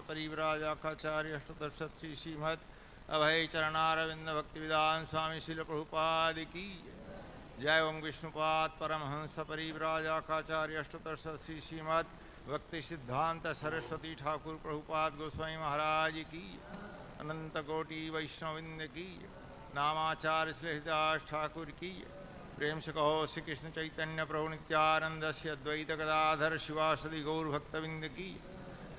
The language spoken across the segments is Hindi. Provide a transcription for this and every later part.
परिव्राजाकाचार्य अष्टदर्शत श्री श्रीमद अभय चरणारविंद भक्तिविदान स्वामी शिल प्रभुपाद की जय। ओं विष्णुपाद परमहंस परिव्राजाकाचार्य अष्टदर्शत श्री श्रीमद भक्ति सिद्धांत सरस्वती ठाकुर प्रभुपाद गोस्वामी महाराज की अनंत कोटि वैष्णविंद की नामाचार्य श्री हरिदास ठाकुर की प्रेम से कहो श्री कृष्ण चैतन्य प्रभु नित्यानंद से अद्वैत गदाधर शिवासदि गौर भक्तविंद की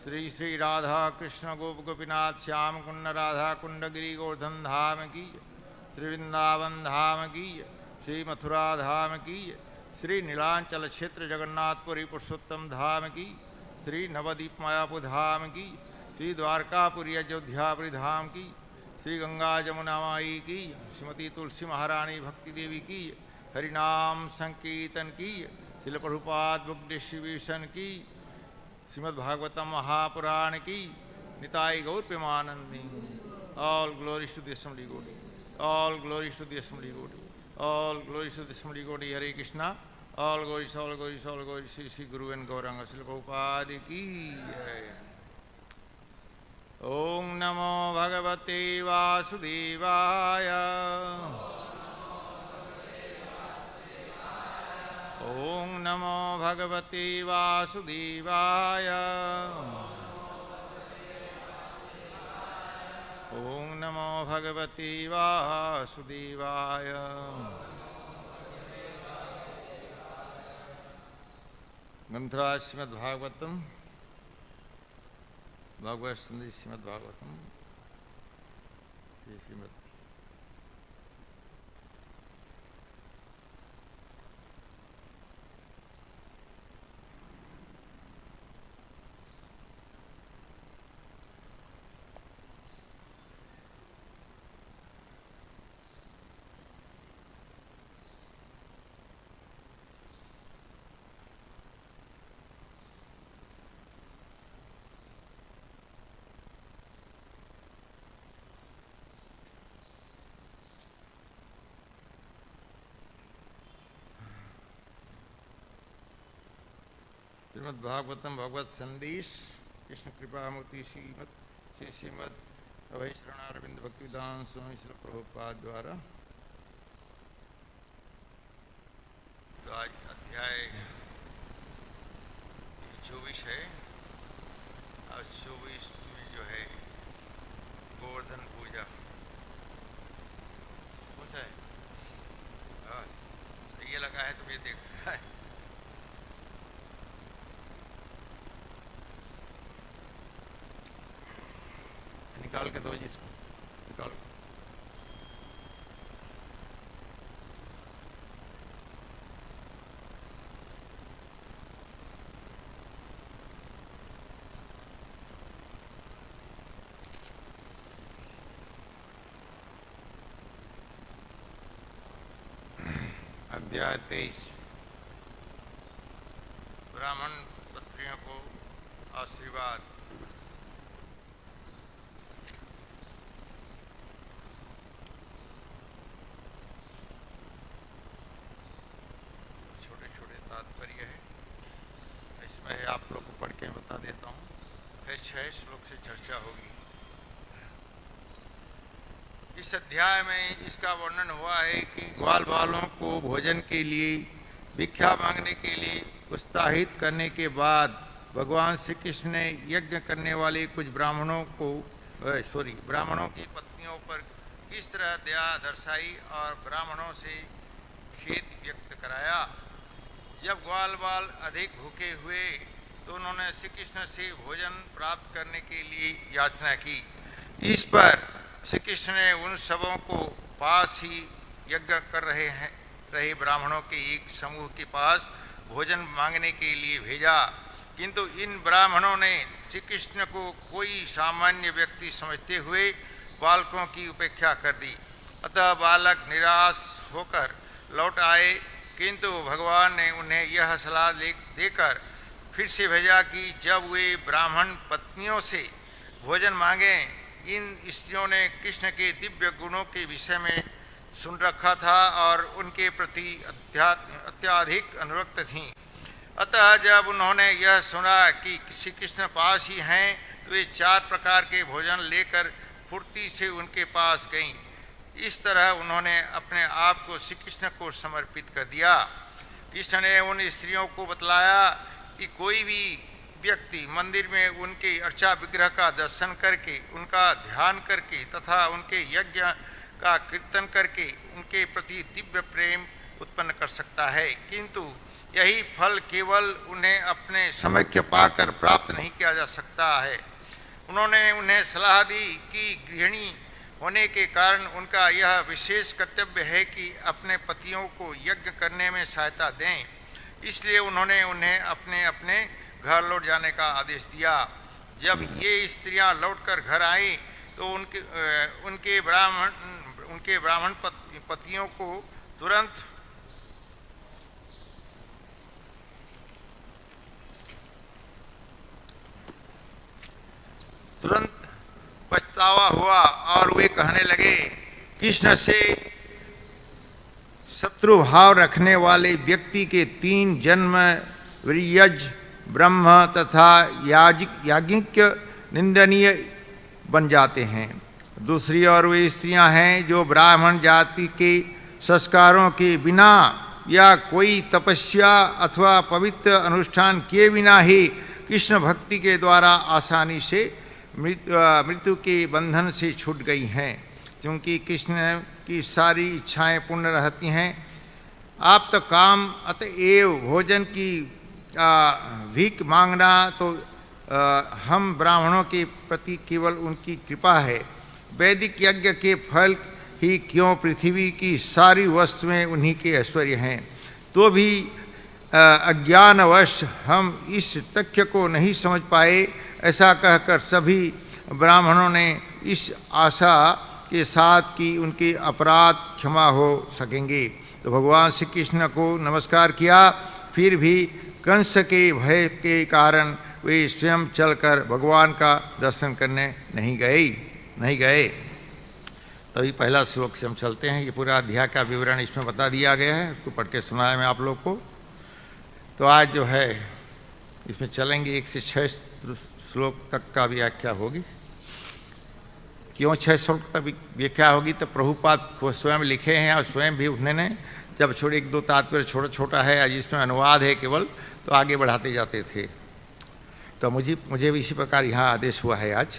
श्री श्री राधा कृष्ण गोप गोपीनाथ श्याम कुंड राधा कुंड गिरी गोवर्धन धाम की श्री वृंदावन धाम की श्री मथुरा धाम की श्री नीलांचल क्षेत्र जगन्नाथपुरी पुरुषोत्तम धाम की श्री नवदीप मायापुर धाम की श्री द्वारकापुरी अयोध्यापुरी धाम की श्री गंगा जमुना माई की श्रीमती तुलसी महारानी भक्ति देवी की हरिनाम संकीर्तन की शिल प्रभुपाद बुक डिस्ट्रीब्यूशन की श्रीमद् भागवतम महापुराण की Nitai Gaur Premanandi. All glories to the assembly God, all glories to the assembly God, all glories to the assembly God. Hare Krishna. All glories, all glories, all glories Shri Shri Guru and Gaurang शिल प्रभुपाद की जय। ओम नमो भगवते वासुदेवाय, ओम नमो भगवते वासुदेवाय, ओम नमो भगवते वासुदेवाय। ग्रंथराज श्रीमद्भागवतम, भागवत संदेश श्रीमद्भागवतम, श्रीमद् श्रीमद्भागवतम भगवत संदेश कृष्ण कृपा मूर्ति श्रीमद अभय शरणारविंद भक्तिवेदांत स्वामी श्री प्रभुपाद द्वारा। तो आज अध्याय 24 है और 24 में जो है गोवर्धन पूजा कौन सा है? ये लगा है तो ये देख रहा है। निकाल के दो जिसको निकाल। अध्याय 23। ब्राह्मण पत्रियों को आशीर्वाद। तात्पर्य है इसमें आप लोग को पढ़ के बता देता हूँ, फिर 6 श्लोक से चर्चा होगी। इस अध्याय में इसका वर्णन हुआ है कि ग्वाल बालों को भोजन के लिए भिक्षा मांगने के लिए उत्साहित करने के बाद भगवान श्री कृष्ण ने यज्ञ करने वाले कुछ ब्राह्मणों की पत्नियों पर किस तरह दया दर्शाई और ब्राह्मणों से खेद व्यक्त कराया। जब ग्वाल बाल अधिक भूखे हुए तो उन्होंने श्री कृष्ण से भोजन प्राप्त करने के लिए याचना की। इस पर श्री कृष्ण ने उन सबों को पास ही यज्ञ कर रहे ब्राह्मणों के एक समूह के पास भोजन मांगने के लिए भेजा, किंतु इन ब्राह्मणों ने श्री कृष्ण को कोई सामान्य व्यक्ति समझते हुए बालकों की उपेक्षा कर दी। अतः बालक निराश होकर लौट आए, किंतु भगवान ने उन्हें यह सलाह देकर फिर से भेजा कि जब वे ब्राह्मण पत्नियों से भोजन मांगें। इन स्त्रियों ने कृष्ण के दिव्य गुणों के विषय में सुन रखा था और उनके प्रति अत्याधिक अनुरक्त थीं। अतः जब उन्होंने यह सुना कि श्री कृष्ण पास ही हैं तो वे 4 प्रकार के भोजन लेकर फुर्ती से उनके पास गईं। इस तरह उन्होंने अपने आप को श्री कृष्ण को समर्पित कर दिया। कृष्ण ने उन स्त्रियों को बतलाया कि कोई भी व्यक्ति मंदिर में उनके अर्चा विग्रह का दर्शन करके, उनका ध्यान करके तथा उनके यज्ञ का कीर्तन करके उनके प्रति दिव्य प्रेम उत्पन्न कर सकता है, किंतु यही फल केवल उन्हें अपने समक्ष पाकर प्राप्त नहीं किया जा सकता है। उन्होंने उन्हें सलाह दी कि गृहिणी होने के कारण उनका यह विशेष कर्तव्य है कि अपने पतियों को यज्ञ करने में सहायता दें। इसलिए उन्होंने उन्हें अपने अपने घर लौट जाने का आदेश दिया। जब ये स्त्रियां लौटकर घर आईं तो उनके ब्राह्मण पतियों को तुरंत पछतावा हुआ और वे कहने लगे, कृष्ण से शत्रु भाव रखने वाले व्यक्ति के 3 जन्म वीर्यज, ब्रह्म तथा याज्ञिक निंदनीय बन जाते हैं। दूसरी ओर वे स्त्रियां हैं जो ब्राह्मण जाति के संस्कारों के बिना या कोई तपस्या अथवा पवित्र अनुष्ठान किए बिना ही कृष्ण भक्ति के द्वारा आसानी से मृत्यु के बंधन से छूट गई हैं, क्योंकि कृष्ण की सारी इच्छाएं पूर्ण रहती हैं। आप तो काम अतएव भोजन की भीख मांगना तो हम ब्राह्मणों के प्रति केवल उनकी कृपा है। वैदिक यज्ञ के फल ही क्यों पृथ्वी की सारी वस्तुएं उन्हीं के ऐश्वर्य हैं, तो भी अज्ञानवश हम इस तथ्य को नहीं समझ पाए। ऐसा कहकर सभी ब्राह्मणों ने इस आशा के साथ कि उनके अपराध क्षमा हो सकेंगे तो भगवान श्री कृष्ण को नमस्कार किया। फिर भी कंस के भय के कारण वे स्वयं चलकर भगवान का दर्शन करने नहीं गए। तभी पहला श्लोक से हम चलते हैं। ये पूरा अध्याय का विवरण इसमें बता दिया गया है, उसको पढ़ के सुनाया मैं आप लोग को। तो आज जो है इसमें चलेंगे 1 से 6 श्लोक तक का व्याख्या होगी। क्यों 6 श्लोक तक व्याख्या होगी? तो प्रभुपाद को स्वयं लिखे हैं और स्वयं भी उन्होंने जब छोटे 1-2 तात्पर्य छोटा है आज इसमें अनुवाद है केवल, तो आगे बढ़ाते जाते थे। तो मुझे भी इसी प्रकार यहाँ आदेश हुआ है आज।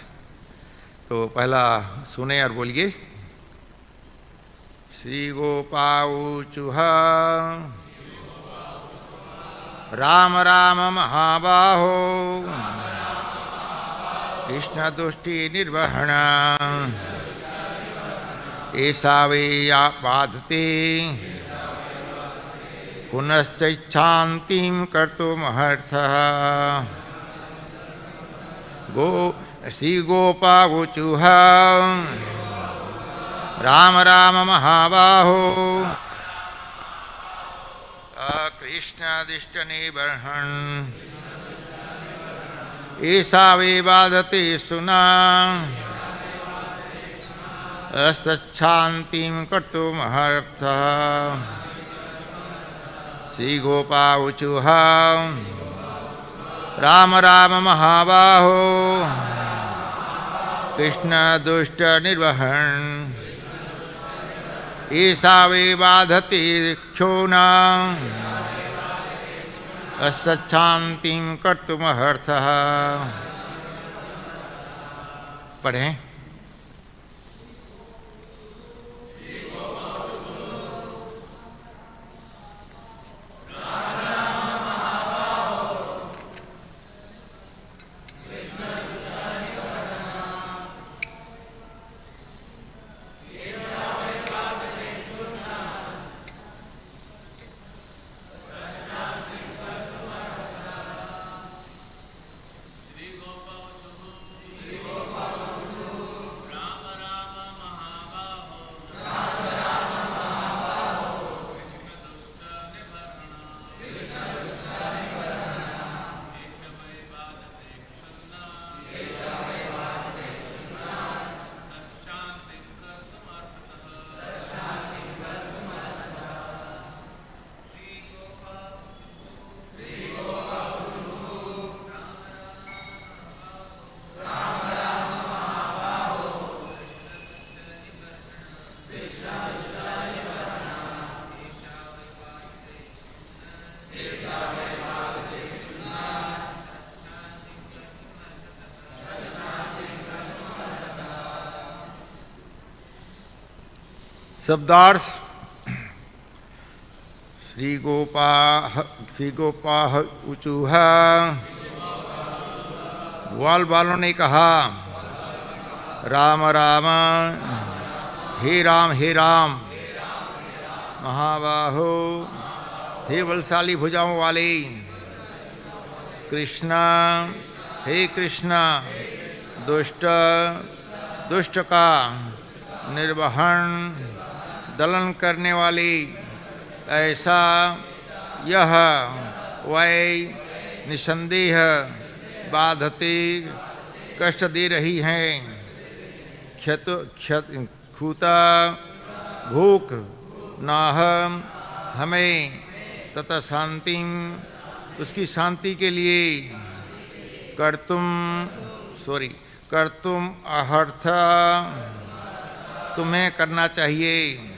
तो पहला सुने और बोलिए। श्री गोपाऊचुः राम राम महाबाहो कृष्ण दुष्टि निर्वहण ऐसा वे बाधते पुनश्चैच्छान्तिं कर्तुमहर्थः। श्री गोपाऊचुः राम राम महाबाहो कृष्ण दिष्ट निबर्हण ऐसा वे बाधते सुना शांतिं कर्तुमहर्थः। श्री गोपाऊचुः राम राम महाबाहो कृष्ण दुष्ट निर्वहण ऐसा वे बाधते क्षोना शांतिं कर्तुमहर्थः। पढ़ें। शब्दार्थ। श्री गोपाह ऊचुह, ग्वाल बालों ने कहा, राम राम, हे राम हे राम, महाबाहो, हे बलशाली भुजाओं वाले, कृष्ण, हे कृष्ण, दुष्ट का निर्वहन दलन करने वाली, ऐसा यह वै निसंदेह बाधते कष्ट दे रही हैं। क्षुता भूख नाह हमें तथा शांति, उसकी शांति के लिए कर्तुम अहर्थ, तुम्हें करना चाहिए।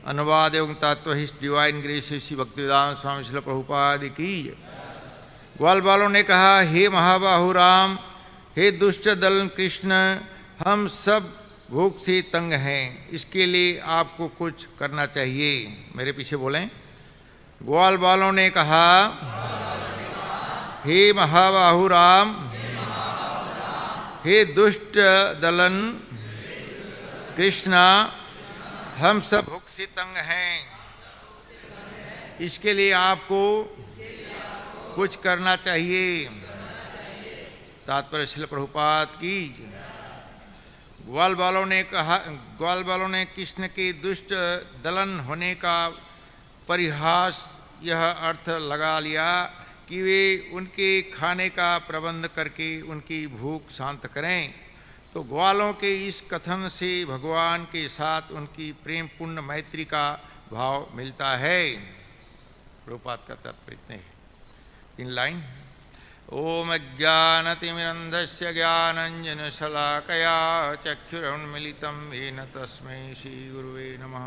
अनुवाद एवं तत्व हिस डिवाइन ग्रेस श्री भक्तिवेदांत स्वामी श्रील प्रभुपाद की। ग्वाल बालों ने कहा, हे महाबाहु राम, हे दुष्ट दलन कृष्ण, हम सब भूख से तंग हैं, इसके लिए आपको कुछ करना चाहिए। मेरे पीछे बोलें। ग्वाल बालों ने कहा, हे महाबाहु राम, हे दुष्ट दलन कृष्ण, हम सब भूख से तंग हैं, इसके लिए आपको कुछ करना चाहिए। तात्पर्य श्रील प्रभुपाद की। ग्वाल बालों ने कृष्ण के दुष्ट दलन होने का परिहास यह अर्थ लगा लिया कि वे उनके खाने का प्रबंध करके उनकी भूख शांत करें। तो ग्वालों के इस कथन से भगवान के साथ उनकी प्रेम पूर्ण मैत्री का भाव मिलता है। प्रभुपाद का तात्पर्य है। 3 लाइन। ओम ज्ञानतिमिरन्धस्य ज्ञानञ्जनशलाकया चक्षुरुन्मीलितं येन तस्मै श्रीगुरुवे नमः।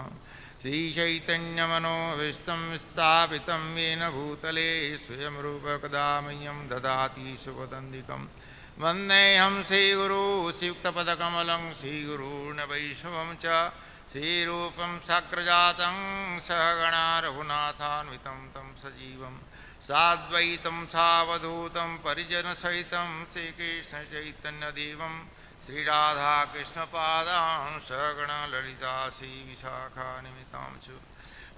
श्रीचैतन्यमनोभीष्टं स्थापितं येन भूतले स्वयं रूपकदा मह्यं ददाति सुखदन्दिकं। वन्देऽहं श्रीगुरो श्रीयुक्तपदकमलं श्रीगुरून् वैष्णवं च श्रीरूपं साग्रजातं सहगणा रघुनाथान्वितं तं सजीवं साद्वैतं सावधूतं परिजनसहितं श्रीकृष्णचैतन्यदेवं श्रीराधाकृष्णपादान् सहगणा ललिता श्रीविशाखान्वितां च।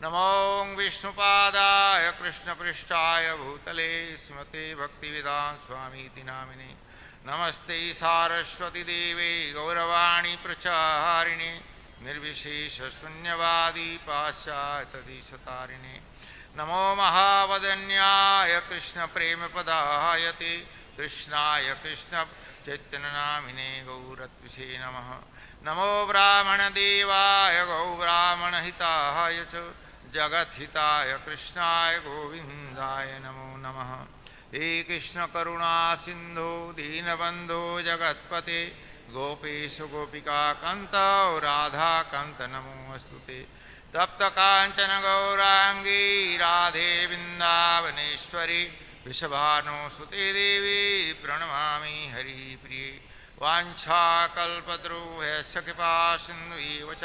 नमो विष्णुपादाय कृष्णपृष्ठाय भूतले श्रीमते भक्तिवेदांत स्वामीति नामिने। नमस्ते सारस्वती देवे गौरवाणी प्रचारिणे निर्विशेषशून्यवादी पाश्चात्यदेशतारिणे। नमो महावदन्याय कृष्णप्रेमपदायते कृष्णाय कृष्ण चैतन्यनामिने गौरत्विषे नमः। नमो ब्राह्मणदेवाय गौब्राह्मणहिताय च जगद्हिताय कृष्णाय गोविन्दाय नमो नमः। हे कृष्ण करुणा सिंधु दीनबंधो जगत्पते गोपेश गोपिका कांत राधा कांत नमोस्तुते। तप्त कांचन गौरांगी राधे वृंदावनेश्वरी वृषभानुसुते देवी प्रणमामि हरिप्रिये। वाञ्छाकल्पतरुभ्यश्च कृपा सिन्धुैव च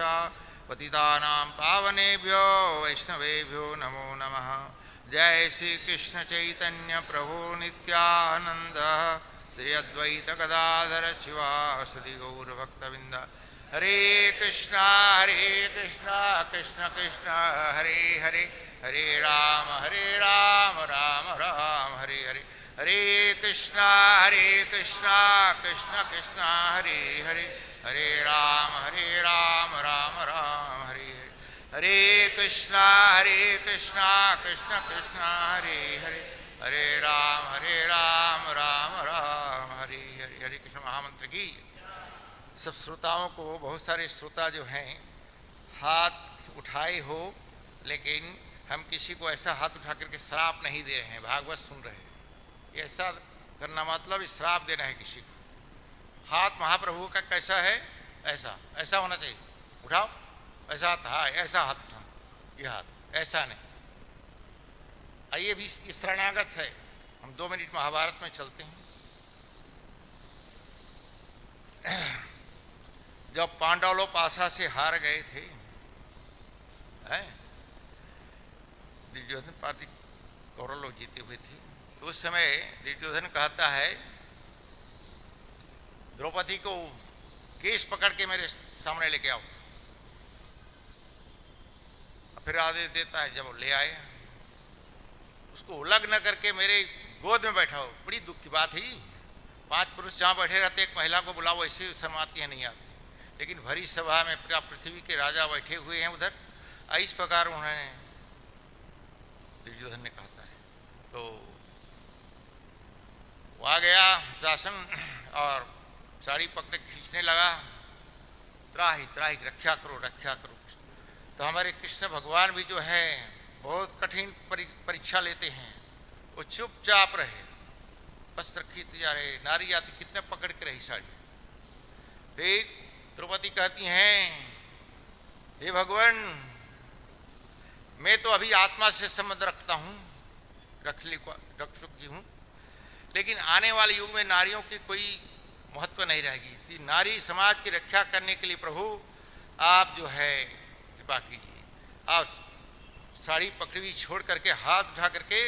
पतितानां पावनेभ्यो वैष्णवेभ्यो नमो नमः। जय श्री कृष्ण चैतन्य प्रभु नित्यानंद श्री अद्वैत गदाधर शिवासदि गौरभक्तवृंद। हरे कृष्णा कृष्ण कृष्ण हरे हरे, हरे राम राम राम हरे हरे। हरे कृष्णा कृष्ण कृष्ण हरे हरे, हरे राम राम राम हरे हरे। हरे कृष्णा कृष्ण कृष्ण हरे हरे, हरे राम राम राम हरे हरे। हरे कृष्ण महामंत्र की। सब श्रोताओं को, बहुत सारे श्रोता जो हैं हाथ उठाए हो, लेकिन हम किसी को ऐसा हाथ उठा करके श्राप नहीं दे रहे हैं, भागवत सुन रहे हैं। ऐसा करना मतलब श्राप देना है किसी को। हाथ महाप्रभु का कैसा है, ऐसा होना चाहिए। उठाओ, ऐसा हाथ, हाँ ऐसा हाथ उठाओ, ये हाथ ऐसा नहीं। आइए भी इस शरणागत है। हम 2 मिनट महाभारत में चलते हैं। जब पांडव लोग पासा से हार गए थे है। दुर्योधन पार्टी कौरव लोग जीते हुए थे, तो उस समय दुर्योधन कहता है द्रौपदी को केस पकड़ के मेरे सामने लेके आओ। फिर आदेश देता है, जब ले आए उसको उलग न करके मेरे गोद में बैठाओ। बड़ी दुख की बात है, 5 पुरुष जहाँ बैठे रहते एक महिला को बुलाओ, ऐसे शर्म आती है नहीं आती, लेकिन भरी सभा में पूरा पृथ्वी के राजा बैठे हुए हैं उधर, इस प्रकार उन्होंने दुर्योधन ने कहता है। तो वो आ गया शासन और साड़ी पकड़े खींचने लगा, त्राही त्राही रक्षा करो रक्षा करो। तो हमारे कृष्ण भगवान भी जो है बहुत कठिन परीक्षा लेते हैं, वो चुपचाप रहे, वस्त्र खींचते जा रहे, नारी आती कितने पकड़ के रही साड़ी। फिर द्रौपदी कहती हैं, हे भगवान मैं तो अभी आत्मा से संबंध रखता हूँ, रख चुकी हूँ, लेकिन आने वाले युग में नारियों की कोई महत्व नहीं रहेगी। नारी समाज की रक्षा करने के लिए प्रभु आप जो है कृपा कीजिए। आप साड़ी पकड़ी हुई छोड़ करके हाथ उठा करके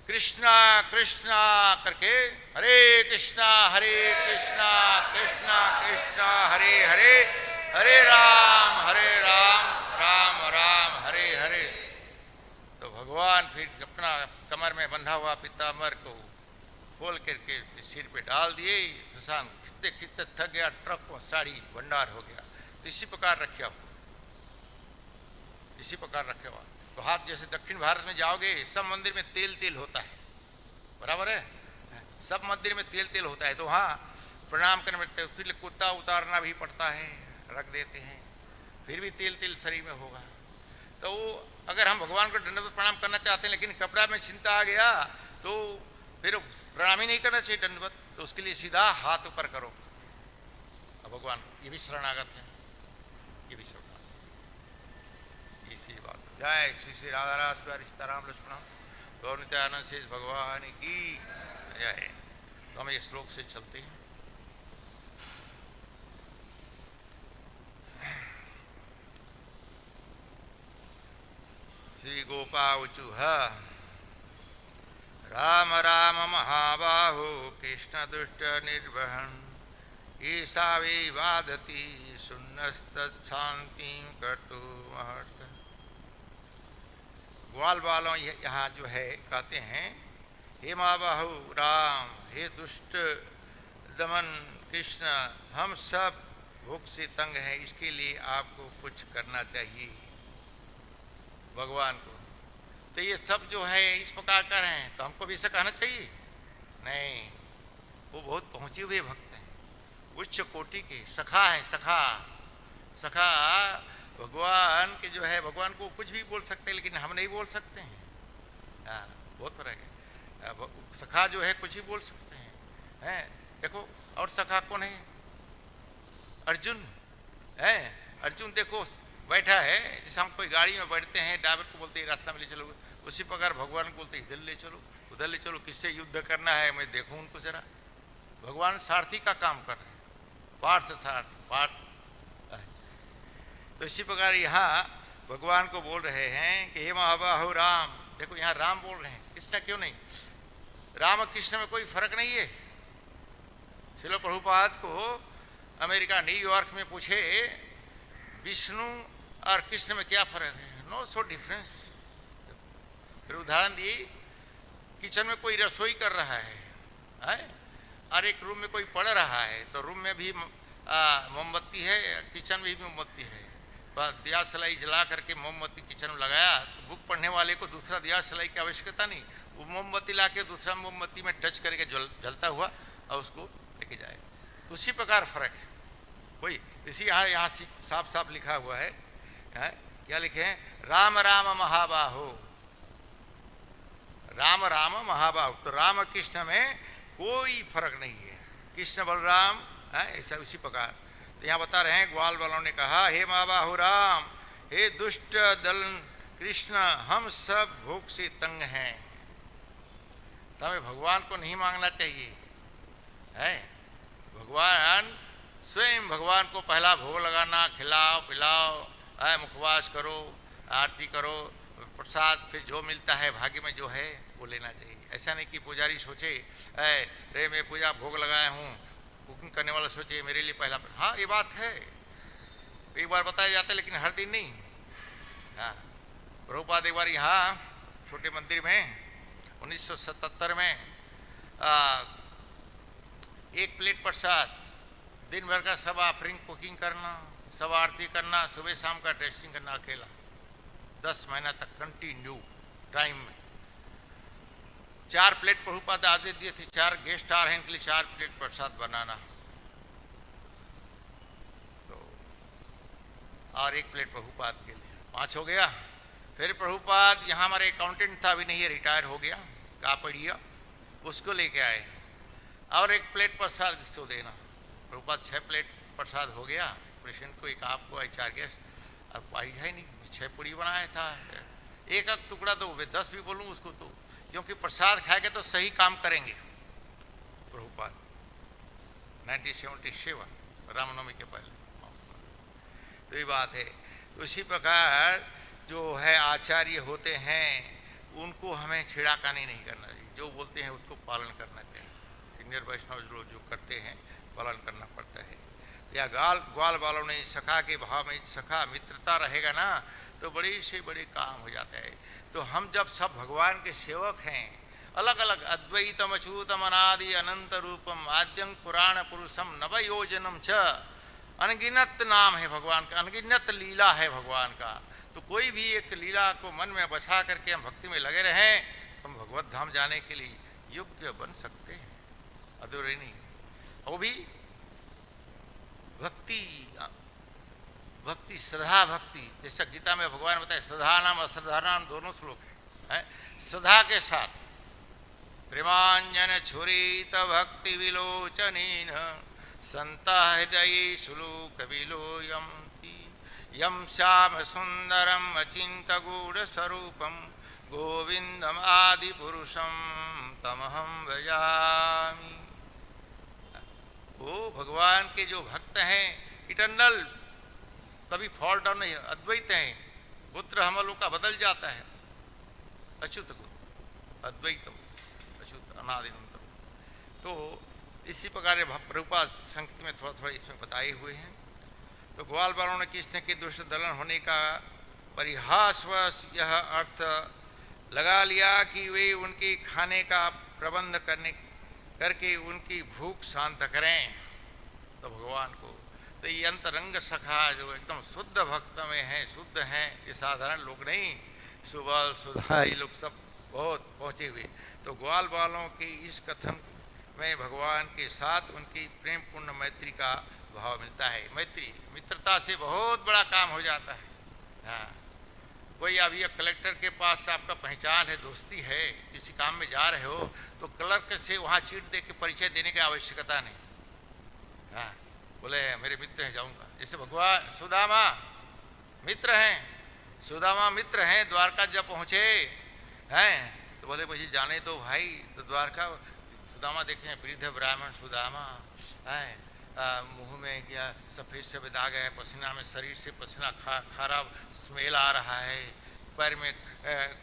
कृष्णा कृष्णा करके हरे कृष्णा कृष्णा कृष्णा हरे हरे, हरे राम राम राम हरे हरे। तो भगवान फिर अपना कमर में बंधा हुआ पीताम्बर को खोल करके सिर पे डाल दिए। किसान खिंचते खिंचते थक गया, ट्रक में साड़ी भंडार हो गया। इसी प्रकार रखा हुआ, इसी प्रकार रखे हुआ। तो हाथ जैसे दक्षिण भारत में जाओगे सब मंदिर में तेल तेल होता है, बराबर है, सब मंदिर में तेल तेल होता है। तो वहाँ प्रणाम करने में फिर कुत्ता उतारना भी पड़ता है, रख देते हैं, फिर भी तेल तेल शरीर में होगा। तो अगर हम भगवान को दंडवत प्रणाम करना चाहते हैं लेकिन कपड़ा में चिंता आ गया तो फिर प्रणाम ही नहीं करना चाहिए दंडवत, तो उसके लिए सीधा हाथ ऊपर करो। अब भगवान ये भी शरणागत है, ये भी शरणागत, इसी बात। जय श्री श्री राधा राम सीताराम लक्ष्मण गौर नित्यानंद शेष भगवान की जय। तो हम ये श्लोक से चलते हैं। श्री गोपावचुः राम राम महाबाहो कृष्ण दुष्ट निर्वहन ईसा वे वादती शून्यस्तांति कर्तुमर्थ। ग्वाल वालों यहाँ जो है कहते हैं, हे महाबाहु राम, हे दुष्ट दमन कृष्ण, हम सब भूख से तंग हैं, इसके लिए आपको कुछ करना चाहिए भगवान को। तो ये सब जो है इस प्रकार कर रहे हैं, तो हमको भी ऐसा कहना चाहिए? नहीं, वो बहुत पहुँचे हुए भक्त हैं, उच्च कोटि के सखा है, सखा सखा भगवान के जो है, भगवान को कुछ भी बोल सकते हैं लेकिन हम नहीं बोल सकते हैं। बहुत फर्क है। सखा जो है कुछ ही बोल सकते हैं। देखो और सखा कौन है? अर्जुन है। अर्जुन देखो बैठा है, जैसे हम कोई गाड़ी में बैठते हैं, ड्राइवर को बोलते हैं रास्ता में ले चलो, उसी प्रकार भगवान को बोलते इधर ले चलो उधर ले चलो, किससे युद्ध करना है मैं देखूं उनको जरा। भगवान सारथी का काम कर रहे हैं, पार्थ सारथी, पार्थ। तो इसी प्रकार यहाँ भगवान को बोल रहे हैं कि हे महाबाहु राम, देखो यहाँ राम बोल रहे हैं, कृष्ण क्यों नहीं? राम कृष्ण में कोई फर्क नहीं है। श्रील प्रभुपाद को अमेरिका न्यूयॉर्क में पूछे विष्णु और कृष्ण में क्या फर्क है? No so difference. फिर उदाहरण दिए, किचन में कोई रसोई कर रहा है और एक रूम में कोई पढ़ रहा है, तो रूम में भी मोमबत्ती है, किचन में भी मोमबत्ती है। दिया सलाई जला करके मोमबत्ती किचन में लगाया, तो बुक पढ़ने वाले को दूसरा दिया सलाई की आवश्यकता नहीं, वो मोमबत्ती ला के दूसरा मोमबत्ती में टच करके जलता हुआ और उसको लेके जाए। तो उसी प्रकार फर्क है कोई। इसी यहाँ साफ साफ लिखा हुआ है, क्या लिखे हैं? राम राम महाबाहो, राम राम महाबाहो। तो राम कृष्ण में कोई फर्क नहीं है, कृष्ण बलराम है ऐसा उसी प्रकार। तो यहाँ बता रहे हैं ग्वाल वालों ने कहा, हे महाबाहु राम, हे दुष्ट दलन कृष्ण, हम सब भूख से तंग हैं, तो हमें भगवान को नहीं मांगना चाहिए है। भगवान स्वयं, भगवान को पहला भोग लगाना, खिलाओ पिलाओ, मुखवास करो, आरती करो, प्रसाद फिर जो मिलता है भाग्य में जो है वो लेना चाहिए। ऐसा नहीं कि पुजारी सोचे रे मैं पूजा भोग लगाया हूँ, कुकिंग करने वाला सोचे मेरे लिए पहला। हाँ ये बात है, एक बार बताया जाता है लेकिन हर दिन नहीं। हाँ, प्रभुपाद एक बार यहाँ छोटे मंदिर में 1977 में एक प्लेट प्रसाद, दिन भर का सब ऑफरिंग कुकिंग करना, सब आरती करना, सुबह शाम का टेस्टिंग करना अकेला, 10 महीना तक कंटिन्यू टाइम में। 4 प्लेट प्रभुपाद आदेश दिए थे, 4 गेस्ट आ रहे हैं इनके लिए 4 प्लेट प्रसाद बनाना, तो और 1 प्लेट प्रभुपाद के लिए 5 हो गया। फिर प्रभुपाद यहाँ हमारे अकाउंटेंट था, अभी नहीं है, रिटायर हो गया, कापड़िया, उसको लेके आए और 1 प्लेट प्रसाद इसको देना। प्रभुपाद 6 प्लेट प्रसाद हो गया, पेशेंट को, एक आपको, 4 गेस्ट, अब पाई है नहीं, 6 पूड़ी बनाया था, एक टुकड़ा तो 10 भी बोलूँ उसको तो, क्योंकि प्रसाद खाएंगे तो सही काम करेंगे। प्रभुपाद 1977 रामनवमी के पहले, तो ये बात है। उसी प्रकार जो है आचार्य होते हैं उनको हमें छिड़ाकानी नहीं करना चाहिए, जो बोलते हैं उसको पालन करना चाहिए। सीनियर वैष्णव लोग जो करते हैं पालन करना पड़ता है। या ग्वाल वालों ने सखा के भाव में सखा मित्रता रहेगा ना तो बड़ी से बड़े काम हो जाता है। तो हम जब सब भगवान के सेवक हैं, अलग अलग अद्वैतम अच्युतम अनादि अनंत रूपम आद्यं पुराण पुरुषम नवयोजनम च, अनगिनत नाम है भगवान का, अनगिनत लीला है भगवान का। तो कोई भी एक लीला को मन में बसा करके हम भक्ति में लगे रहें तो हम भगवत धाम जाने के लिए योग्य बन सकते हैं, अधूरे नहीं। वो भी भक्ति, भक्ति श्रद्धा भक्ति, जैसा गीता में भगवान बताए श्रद्धा नाम अश्रद्धा नाम दोनों श्लोक है। श्रद्धा के साथ प्रेमांजन छुरीत भक्ति विलोचनीन संता हृदय सुलोक विलोयम यम श्याम सुंदरम अचिंत गूढ़ स्वरूपम गोविंदम आदि पुरुषम तमहम भजामि। वो भगवान के जो भक्त हैं इटर्नल, कभी फॉल डाउन नहीं, अद्वैत हैं। गोत्र हम लोग का बदल जाता है, अच्युत गोत्र अद्वैतम अच्युत अनादिनंतम। तो इसी प्रकार प्रभुपाद संगति में थोड़ा थोड़ा इसमें बताए हुए हैं। तो ग्वाल वालों ने कृष्ण के दुष्ट दलन होने का परिहासवश यह अर्थ लगा लिया कि वे उनके खाने का प्रबंध करके उनकी भूख शांत करें। तो भगवान को तो ये अंतरंग सखा जो एकदम शुद्ध भक्त में हैं, शुद्ध हैं, ये साधारण लोग नहीं, सुबल सुधा ये लोग सब बहुत पहुँचे हुए। तो ग्वाल वालों के इस कथन में भगवान के साथ उनकी प्रेम पूर्ण मैत्री का भाव मिलता है। मैत्री मित्रता से बहुत बड़ा काम हो जाता है। हाँ, कोई अभी कलेक्टर के पास आपका पहचान है, दोस्ती है, किसी काम में जा रहे हो तो क्लर्क से वहाँ चीट दे के परिचय देने की आवश्यकता नहीं। हाँ, बोले मेरे मित्र हैं जाऊँगा। जैसे भगवान सुदामा मित्र हैं, सुदामा मित्र हैं, द्वारका जब पहुँचे हैं तो बोले मुझे जाने दो भाई। तो द्वारका सुदामा देखे वृद्ध ब्राह्मण सुदामा है, मुंह में क्या सफ़ेद सफ़ेद दाग है, पसीना में शरीर से पसीना खराब स्मेल आ रहा है, पैर में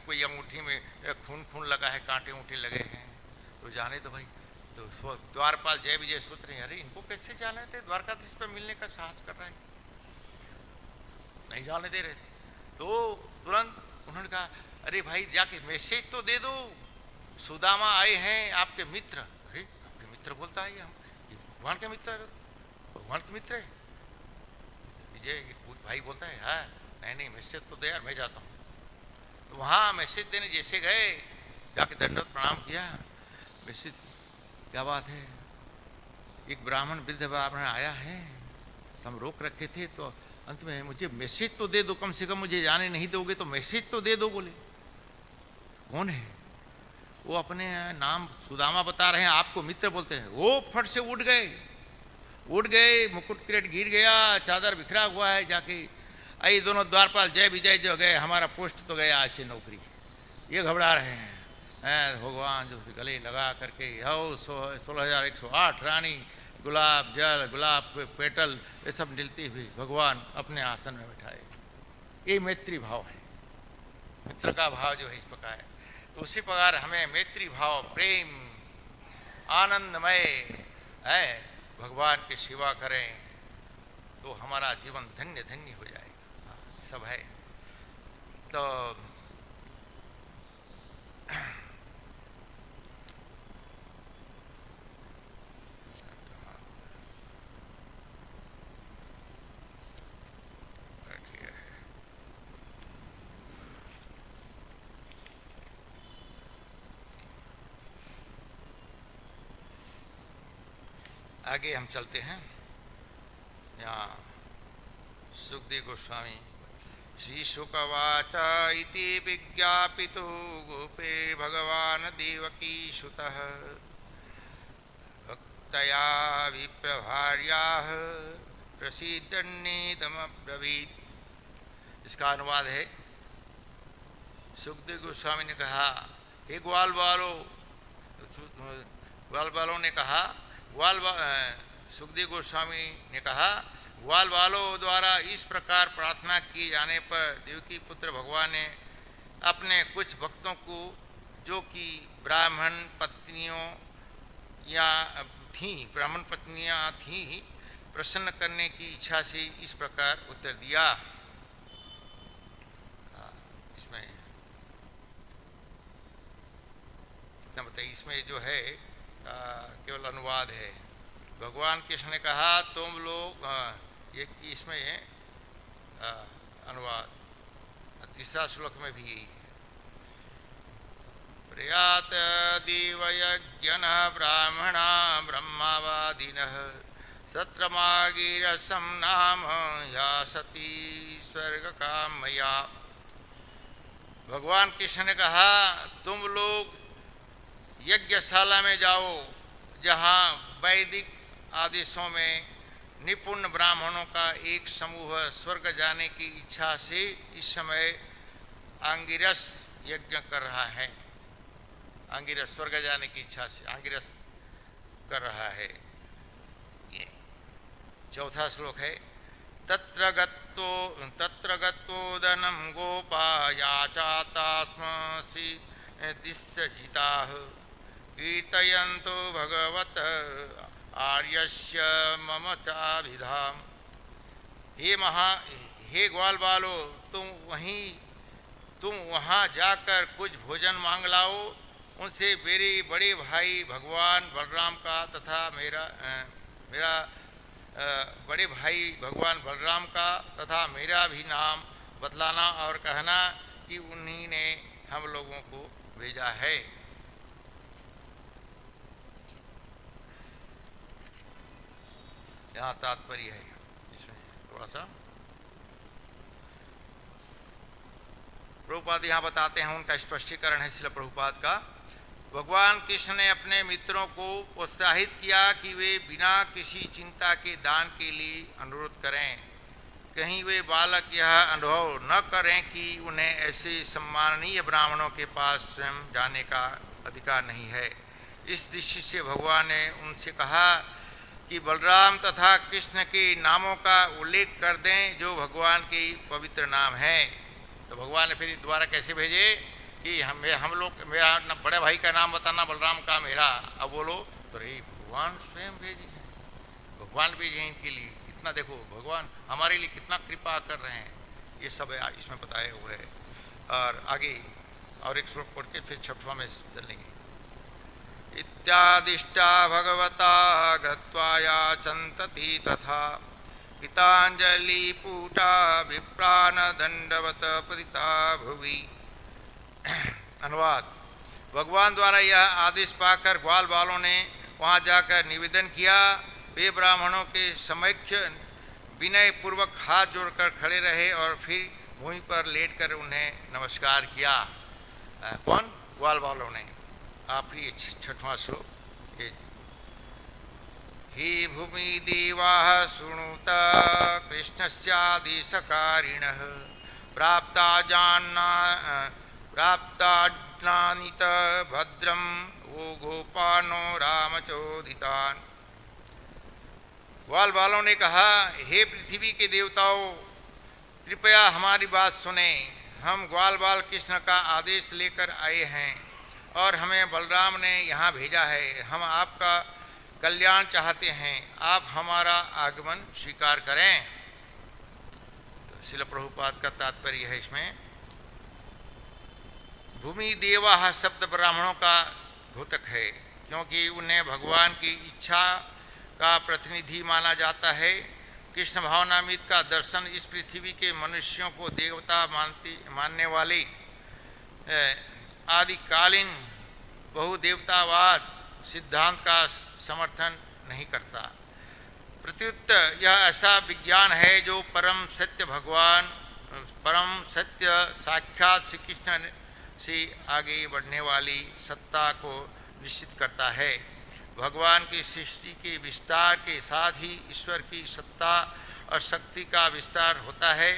कोई अंगूठी में खून लगा है, कांटे ऊँटे लगे हैं। तो जाने दो भाई। तो द्वारपाल जय विजय सूत्र अरे इनको कैसे जाने थे, द्वारकाधीश पे मिलने का साहस कर रहा है, नहीं जाने दे रहे थे। तो तुरंत उन्होंने कहा अरे भाई जाके मैसेज तो दे दो, सुदामा आए हैं आपके मित्र। अरे आपके मित्र बोलता है, हम ये भगवान के मित्र है, भगवान के मित्र है। विजय भाई बोलता है हाँ नहीं मैसेज तो दे यार, मैं जाता हूँ। तो वहाँ मैसेज देने जैसे गए, जाके दंडवत प्रणाम किया, मैसेज क्या बात है, एक ब्राह्मण वृद्ध ब्राह्मण आया है, तो हम रोक रखे थे, तो अंत में मुझे मैसेज तो दे दो, कम से कम मुझे जाने नहीं दोगे तो मैसेज तो दे दो। बोले कौन है वो, अपने नाम सुदामा बता रहे हैं, आपको मित्र बोलते हैं। वो फट से उठ गए, मुकुट किरीट गिर गया, चादर बिखरा हुआ है, जाके आई दोनों द्वारपाल जय विजय जो गए, हमारा पोस्ट तो गया आज से नौकरी, ये घबरा रहे हैं। भगवान जो उसे गले लगा करके 16,108 रानी, गुलाब जल, गुलाब पेटल, ये सब मिलती हुई भगवान अपने आसन में बैठाए। ये मैत्री भाव है। मित्र का भाव जो है इस प्रकार है। तो उसी प्रकार हमें मैत्री भाव, प्रेम, आनंदमय है, भगवान की सेवा करें तो हमारा जीवन धन्य धन्य हो जाएगा। सब है। तो आगे हम चलते हैं। यहाँ सुखदेव गोस्वामी श्री शुकवाच इति विज्ञापितो गोपे भगवान देवकी सुतः भक्तया विप्रभार्याः प्रसीदन्नेदमब्रवीत्। इसका अनुवाद है, सुखदेव गोस्वामी ने कहा, हे ग्वाल बालों ने कहा, सुखदेव गोस्वामी ने कहा, ग्वाल बालों द्वारा इस प्रकार प्रार्थना किए जाने पर देवकी पुत्र भगवान ने अपने कुछ भक्तों को, जो कि ब्राह्मण पत्नियां थीं, प्रसन्न करने की इच्छा से इस प्रकार उत्तर दिया। इसमें इतना बताइए, इसमें जो है केवल अनुवाद है। भगवान कृष्ण ने कहा तुम लोग, ये इसमें अनुवाद तीसरा श्लोक में भी यही है। प्रयात देवयज्ञनः ब्राह्मणा ब्रह्मवादिनः सत्रमागिरसं नाम या सती स्वर्गकामया। भगवान कृष्ण ने कहा तुम लोग यज्ञशाला में जाओ, जहाँ वैदिक आदेशों में निपुण ब्राह्मणों का एक समूह स्वर्ग जाने की इच्छा से इस समय आंगिरस यज्ञ कर रहा है। आंगिरस स्वर्ग जाने की इच्छा से आंगिरस कर रहा है। ये चौथा श्लोक है। तत्र गत्तोदनं गोपा याचातास्मसि दिस्सजिताः कीर्तयन्तो भगवत आर्यस्य मम चाभिधाम। हे ग्वाल बालो, तुम वहाँ जाकर कुछ भोजन मांग लाओ। उनसे मेरे बड़े भाई भगवान बलराम का तथा मेरा बड़े भाई भगवान बलराम का तथा मेरा भी नाम बतलाना और कहना कि उन्हीं ने हम लोगों को भेजा है। यहाँ तात्पर्य है, इसमें थोड़ा सा प्रभुपाद यहाँ बताते हैं, उनका स्पष्टीकरण है श्रील प्रभुपाद का। भगवान कृष्ण ने अपने मित्रों को प्रोत्साहित किया कि वे बिना किसी चिंता के दान के लिए अनुरोध करें। कहीं वे बालक यह अनुभव न करें कि उन्हें ऐसे सम्माननीय ब्राह्मणों के पास स्वयं जाने का अधिकार नहीं है। इस दृष्टि से भगवान ने उनसे कहा कि बलराम तथा कृष्ण के नामों का उल्लेख कर दें, जो भगवान के पवित्र नाम हैं। तो भगवान ने फिर दोबारा कैसे भेजे कि हम लोग, मेरा बड़े भाई का नाम बताना, बलराम का, मेरा। अब बोलो तो रही भगवान स्वयं भेजे, भगवान भेजे इनके लिए। कितना देखो भगवान हमारे लिए कितना कृपा कर रहे हैं, ये सब इसमें बताए हुए है। और आगे और एक श्लोक पढ़ के फिर छठवां में चलेंगे। इत्यादिष्टा भगवता गत्वा याचन्तति तथा गीतांजलि पूटा विप्रान दंडवत पतिता भुवि। अनुवाद। भगवान द्वारा यह आदेश पाकर ग्वाल बालों ने वहां जाकर निवेदन किया। वे ब्राह्मणों के समक्ष विनय पूर्वक हाथ जोड़कर खड़े रहे और फिर भूमि पर लेटकर उन्हें नमस्कार किया। कौन? ग्वाल बालों ने। आप ये छठवां श्लोक। हे भूमि देवाः शृणुत कृष्णस्यादेशकारिणः प्राप्ताज्ञानित भद्रं वो गोपानो रामचोदितान्। ग्वाल बालों ने कहा, हे पृथ्वी के देवताओं, कृपया हमारी बात सुने। हम ग्वाल बाल कृष्ण का आदेश लेकर आए हैं और हमें बलराम ने यहाँ भेजा है। हम आपका कल्याण चाहते हैं, आप हमारा आगमन स्वीकार करें। तो श्रील प्रभुपाद का तात्पर्य है इसमें, भूमि देवा शब्द ब्राह्मणों का द्योतक है, क्योंकि उन्हें भगवान की इच्छा का प्रतिनिधि माना जाता है। कृष्ण भावनामृत का दर्शन इस पृथ्वी के मनुष्यों को देवता मानने वाले आदिकालीन बहुदेवतावाद सिद्धांत का समर्थन नहीं करता। प्रत्युत यह ऐसा विज्ञान है जो परम सत्य भगवान, परम सत्य साक्षात श्री कृष्ण से आगे बढ़ने वाली सत्ता को निश्चित करता है। भगवान की सृष्टि के विस्तार के साथ ही ईश्वर की सत्ता और शक्ति का विस्तार होता है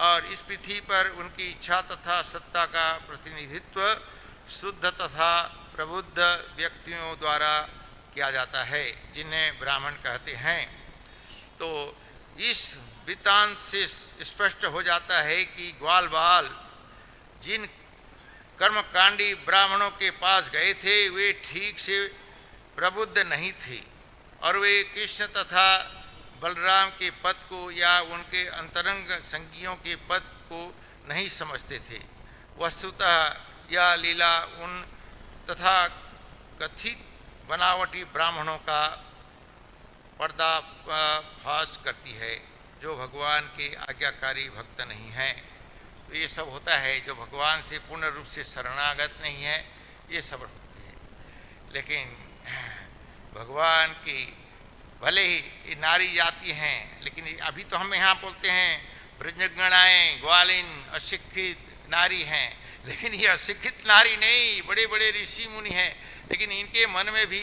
और इस पृथ्वी पर उनकी इच्छा तथा सत्ता का प्रतिनिधित्व शुद्ध तथा प्रबुद्ध व्यक्तियों द्वारा किया जाता है, जिन्हें ब्राह्मण कहते हैं। तो इस वृत्तांत से स्पष्ट हो जाता है कि ग्वाल बाल जिन कर्मकांडी ब्राह्मणों के पास गए थे वे ठीक से प्रबुद्ध नहीं थे और वे कृष्ण तथा बलराम के पद को या उनके अंतरंग संगियों के पद को नहीं समझते थे। वस्तुतः यह लीला उन तथा कथित बनावटी ब्राह्मणों का पर्दाफाश करती है जो भगवान के आज्ञाकारी भक्त नहीं हैं। तो ये सब होता है जो भगवान से पूर्ण रूप से शरणागत नहीं है, ये सब होते हैं। लेकिन भगवान की भले ही नारी जाति हैं, लेकिन अभी तो हम यहाँ बोलते हैं ब्रजगणाएँ ग्वालिन अशिक्षित नारी हैं, लेकिन ये अशिक्षित नारी नहीं, बड़े बड़े ऋषि मुनि हैं। लेकिन इनके मन में भी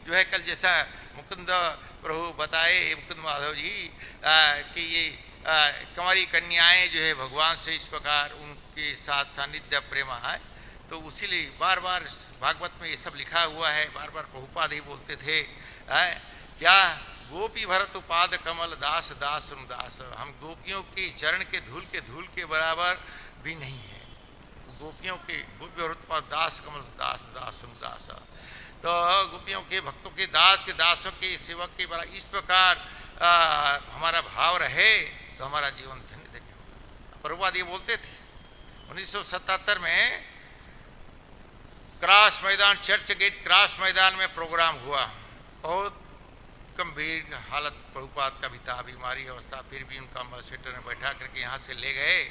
जो है, कल जैसा मुकुंद प्रभु बताए, मुकुंद माधव जी कि ये कुंवारी कन्याएं जो है भगवान से इस प्रकार उनके साथ सानिध्य प्रेम है। तो उसीलिए बार बार भागवत में ये सब लिखा हुआ है, बार बार प्रभुपाद ही बोलते थे क्या गोपी भरत पाद कमल दास दास दास, हम गोपियों के चरण के धूल के बराबर भी नहीं है। गोपियों के गोपी भरत पाद दास कमल दास दास दास, तो गोपियों के भक्तों के दास के दासों के सेवक के बराबर इस प्रकार हमारा भाव रहे तो हमारा जीवन धन्य धन्य होगा। प्रभुपाद ये बोलते थे। 1977 में क्रॉस मैदान, चर्च गेट क्रॉस मैदान में प्रोग्राम हुआ। बहुत गंभीर हालत प्रभुपाद का भी था, बीमारी अवस्था, फिर भी उनका एम्बेसडर ने बैठा करके यहाँ से ले गए।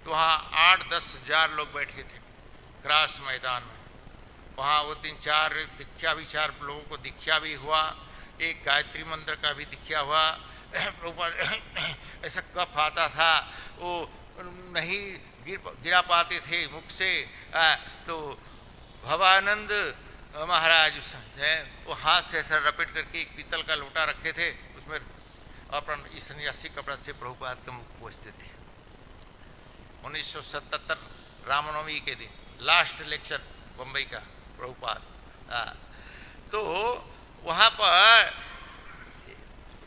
तो वहाँ 8-10 हज़ार लोग बैठे थे क्रॉस मैदान में। वहाँ वो 3-4 दीक्षा भी, 4 लोगों को दीक्षा भी हुआ, एक गायत्री मंत्र का भी दीक्षा हुआ। प्रभुपाद ऐसा कफ आता था, वो नहीं गिरा पाते थे मुख से। तो भवानंद महाराज वो हाथ से ऐसा रपेट करके एक पीतल का लोटा रखे थे, उसमें अपना इस सन्यासी कपड़ा से प्रभुपाद के मुख पोंछते थे। 1977 रामनवमी के दिन लास्ट लेक्चर बम्बई का प्रभुपाद। तो वहाँ पर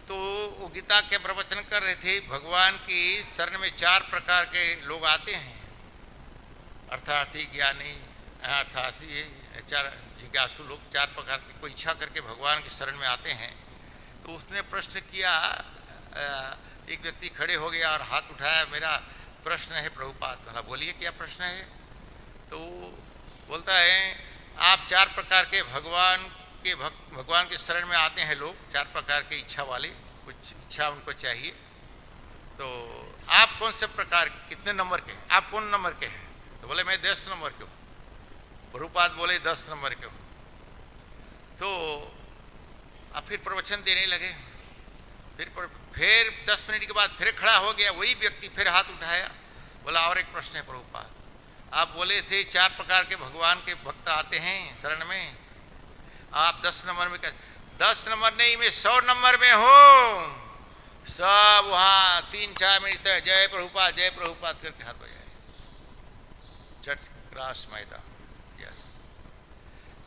तो वो गीता के प्रवचन कर रहे थे। भगवान की शरण में 4 प्रकार के लोग आते हैं, अर्थार्थी, ज्ञानी, अर्थार्थी, 4 जिज्ञासु लोग, 4 प्रकार की कोई इच्छा करके भगवान की शरण में आते हैं। तो उसने प्रश्न किया, एक व्यक्ति खड़े हो गया और हाथ उठाया, मेरा प्रश्न है प्रभुपाद। बोला बोलिए क्या प्रश्न है। तो बोलता है आप 4 प्रकार के भगवान के शरण में आते हैं लोग, 4 प्रकार के इच्छा वाले, कुछ इच्छा उनको चाहिए। तो आप कौन से प्रकार, कितने नंबर के, आप कौन नंबर के हैं। तो बोले मैं 10 नंबर के हूँ। प्रभुपाद बोले 10 नंबर के हूँ। तो अब फिर प्रवचन देने लगे। फिर 10 मिनट के बाद फिर खड़ा हो गया वही व्यक्ति, फिर हाथ उठाया, बोला और एक प्रश्न है प्रभुपाद। आप बोले थे 4 प्रकार के भगवान के भक्त आते हैं शरण में, आप 10 नंबर में। 10 नंबर नहीं, मैं 100 नंबर में हूँ। सब वहाँ 3-4 मिनट तक जय प्रभुपाद करके हाथ हो जाए। चर्च क्रॉस मैदान। यस,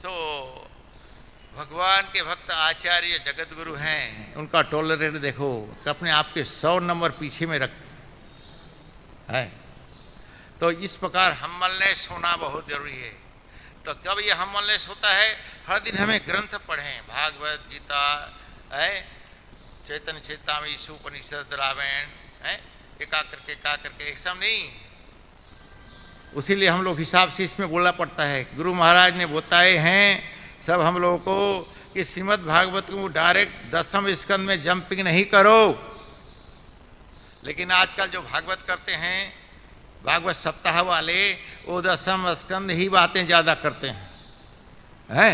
तो भगवान के भक्त आचार्य जगत गुरु हैं, उनका टॉलरेट देखो कि अपने आप के 100 नंबर पीछे में रख है। तो इस प्रकार हमलनेस होना बहुत जरूरी है। तो कब ये हमलनेस होता है? हर दिन हमें ग्रंथ पढ़ें, भागवत गीता है, चैतन्य चेतामृत, यीशु उपनिषद, रामायण है, एका करके एक सब नहीं। उसीलिए हम लोग हिसाब से इसमें बोलना पड़ता है। गुरु महाराज ने बताए हैं सब हम लोगों को कि श्रीमद् भागवत को डायरेक्ट 10वें स्कंद में जंपिंग नहीं करो। लेकिन आजकल जो भागवत करते हैं, भागवत सप्ताह वाले, वो 10वें स्कंद ही बातें ज़्यादा करते हैं।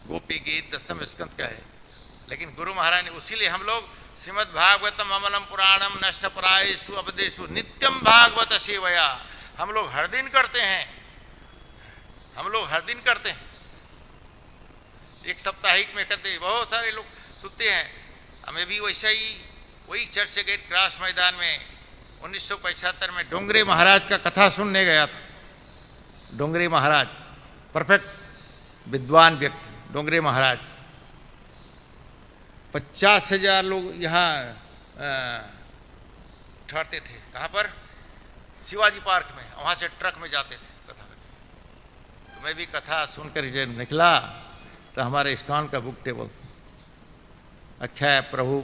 गोपी गीत 10वें स्कंद का है। लेकिन गुरु महाराज ने, उसीलिए हम लोग श्रीमद् भागवतम अमलम पुराणम नष्ट परायेषु अपदेषु नित्यम भागवत सेवया, हम लोग हर दिन करते हैं। हम लोग हर दिन करते हैं। एक साप्ताहिक में करते हैं, बहुत सारे लोग सुनते हैं। हमें भी वैसा ही, वही चर्च गेट क्रास मैदान में 1975 में डोंगरे महाराज का कथा सुनने गया था। डोंगरे महाराज परफेक्ट विद्वान व्यक्ति, डोंगरे महाराज। 50,000 लोग यहाँ ठहरते थे। कहाँ पर? शिवाजी पार्क में। वहाँ से ट्रक में जाते थे कथा करने। तो मैं भी कथा सुनकर जब निकला तो हमारे इस्कॉन का बुक टेबल, अक्षय प्रभु,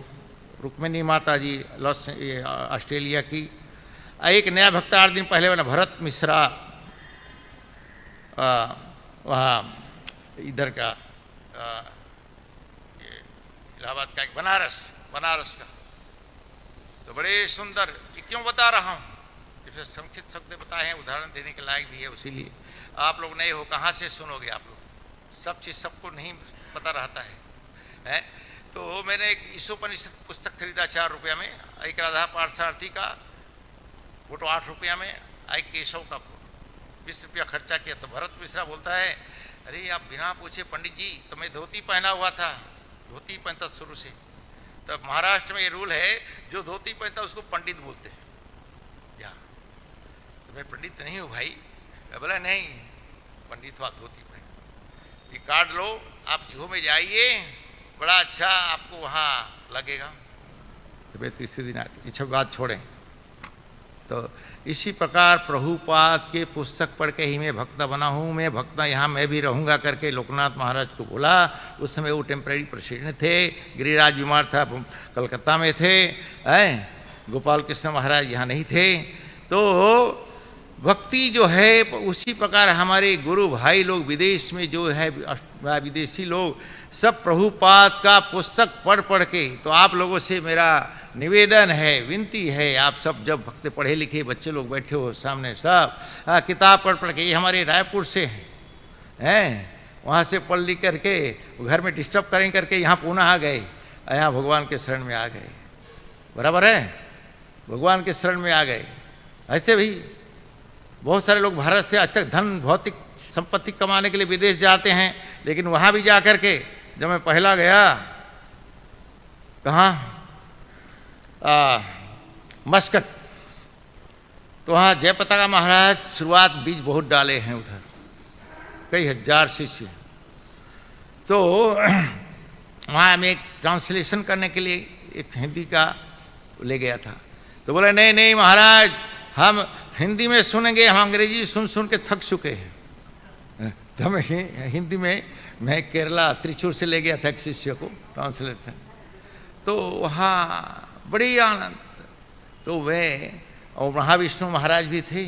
रुक्मिणी माता जी ऑस्ट्रेलिया की, एक नया भक्त 8 दिन पहले वाला भरत मिश्रा वहाँ इधर का इलाहाबाद का, एक बनारस का। तो बड़े सुंदर, ये क्यों बता रहा हूँ, इसमें संक्षिप्त शब्द बताए हैं, उदाहरण देने के लायक भी है। इसीलिए आप लोग नए हो, कहाँ से सुनोगे आप लोग, सब चीज़ सबको नहीं पता रहता है। तो मैंने एक ईशोपनिषद पुस्तक खरीदा 4 रुपया में, एक राधा पार्थसारथी का फोटो 8 रुपया में, एक केशव का 20 रुपया खर्चा किया। तो भरत मिश्रा बोलता है, अरे आप बिना पूछे पंडित जी, तो मैं धोती पहना हुआ था, धोती पहनता शुरू से। तब महाराष्ट्र में ये रूल है, जो धोती पहनता उसको पंडित बोलते हैं। या तो मैं पंडित नहीं हूँ भाई। बोला नहीं, पंडित हुआ धोती पहन, ये कार्ड लो, आप जूह में जाइए, बड़ा अच्छा आपको वहाँ लगेगा। तो मैं तीसरे दिन आती, ये सब बात छोड़ें। तो इसी प्रकार प्रभुपाद के पुस्तक पढ़ के ही मैं भक्ता बना हूँ। मैं भक्ता यहाँ मैं भी रहूँगा करके लोकनाथ महाराज को बोला। उस समय वो टेम्परेरी प्रेसिडेंट थे, गिरिराज बीमार था, कलकत्ता में थे, गोपाल कृष्ण महाराज यहाँ नहीं थे। तो भक्ति जो है उसी प्रकार हमारे गुरु भाई लोग विदेश में जो है, विदेशी लोग सब प्रभुपाद का पुस्तक पढ़ के, तो आप लोगों से मेरा निवेदन है, विनती है, आप सब जब भक्त पढ़े लिखे बच्चे लोग बैठे हो सामने, सब किताब पढ़ के, ये हमारे रायपुर से हैं, वहाँ से पढ़ लिख करके घर में डिस्टर्ब करें करके यहाँ पुनः आ गए, यहाँ भगवान के शरण में आ गए। बराबर है, भगवान के शरण में आ गए। ऐसे भी बहुत सारे लोग भारत से अच्छा धन भौतिक संपत्ति कमाने के लिए विदेश जाते हैं, लेकिन वहाँ भी जा कर के, जब मैं पहला गया कहाँ, मस्कट, तो वहाँ जयपताका महाराज शुरुआत बीज बहुत डाले हैं उधर, कई हजार शिष्य। तो वहाँ मैं एक ट्रांसलेशन करने के लिए एक हिंदी का ले गया था। तो बोले नहीं नहीं महाराज, हम हिंदी में सुनेंगे, हम अंग्रेजी सुन के थक चुके हैं। तो मैं हिंदी में, मैं केरला त्रिचूर से ले गया था एक शिष्य को ट्रांसलेशन। तो वहाँ बड़ी आनंद। तो वे और महाविष्णु महाराज भी थे।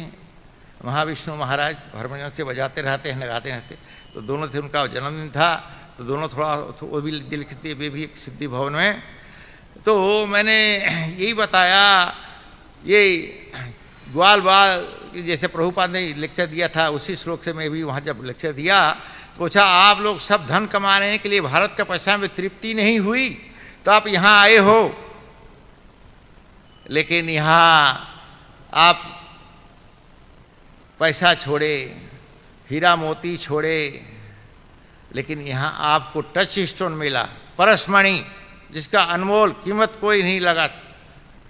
महाविष्णु महाराज हारमोनियम से बजाते रहते हैं, लगाते रहते। तो दोनों थे, उनका जन्मदिन था, तो दोनों थोड़ा वो भी लिखते, वे भी एक सिद्धि भवन में। तो मैंने यही बताया, ये ग्वाल बाल जैसे प्रभुपाद ने लेक्चर दिया था, उसी श्लोक से मैं भी वहाँ जब लेक्चर दिया, पूछा आप लोग सब धन कमाने के लिए भारत का पैसा में तृप्ति नहीं हुई तो आप यहाँ आए हो, लेकिन यहाँ आप पैसा छोड़े, हीरा मोती छोड़े, लेकिन यहाँ आपको टच स्टोन मिला, परसमणि, जिसका अनमोल कीमत कोई नहीं लगा।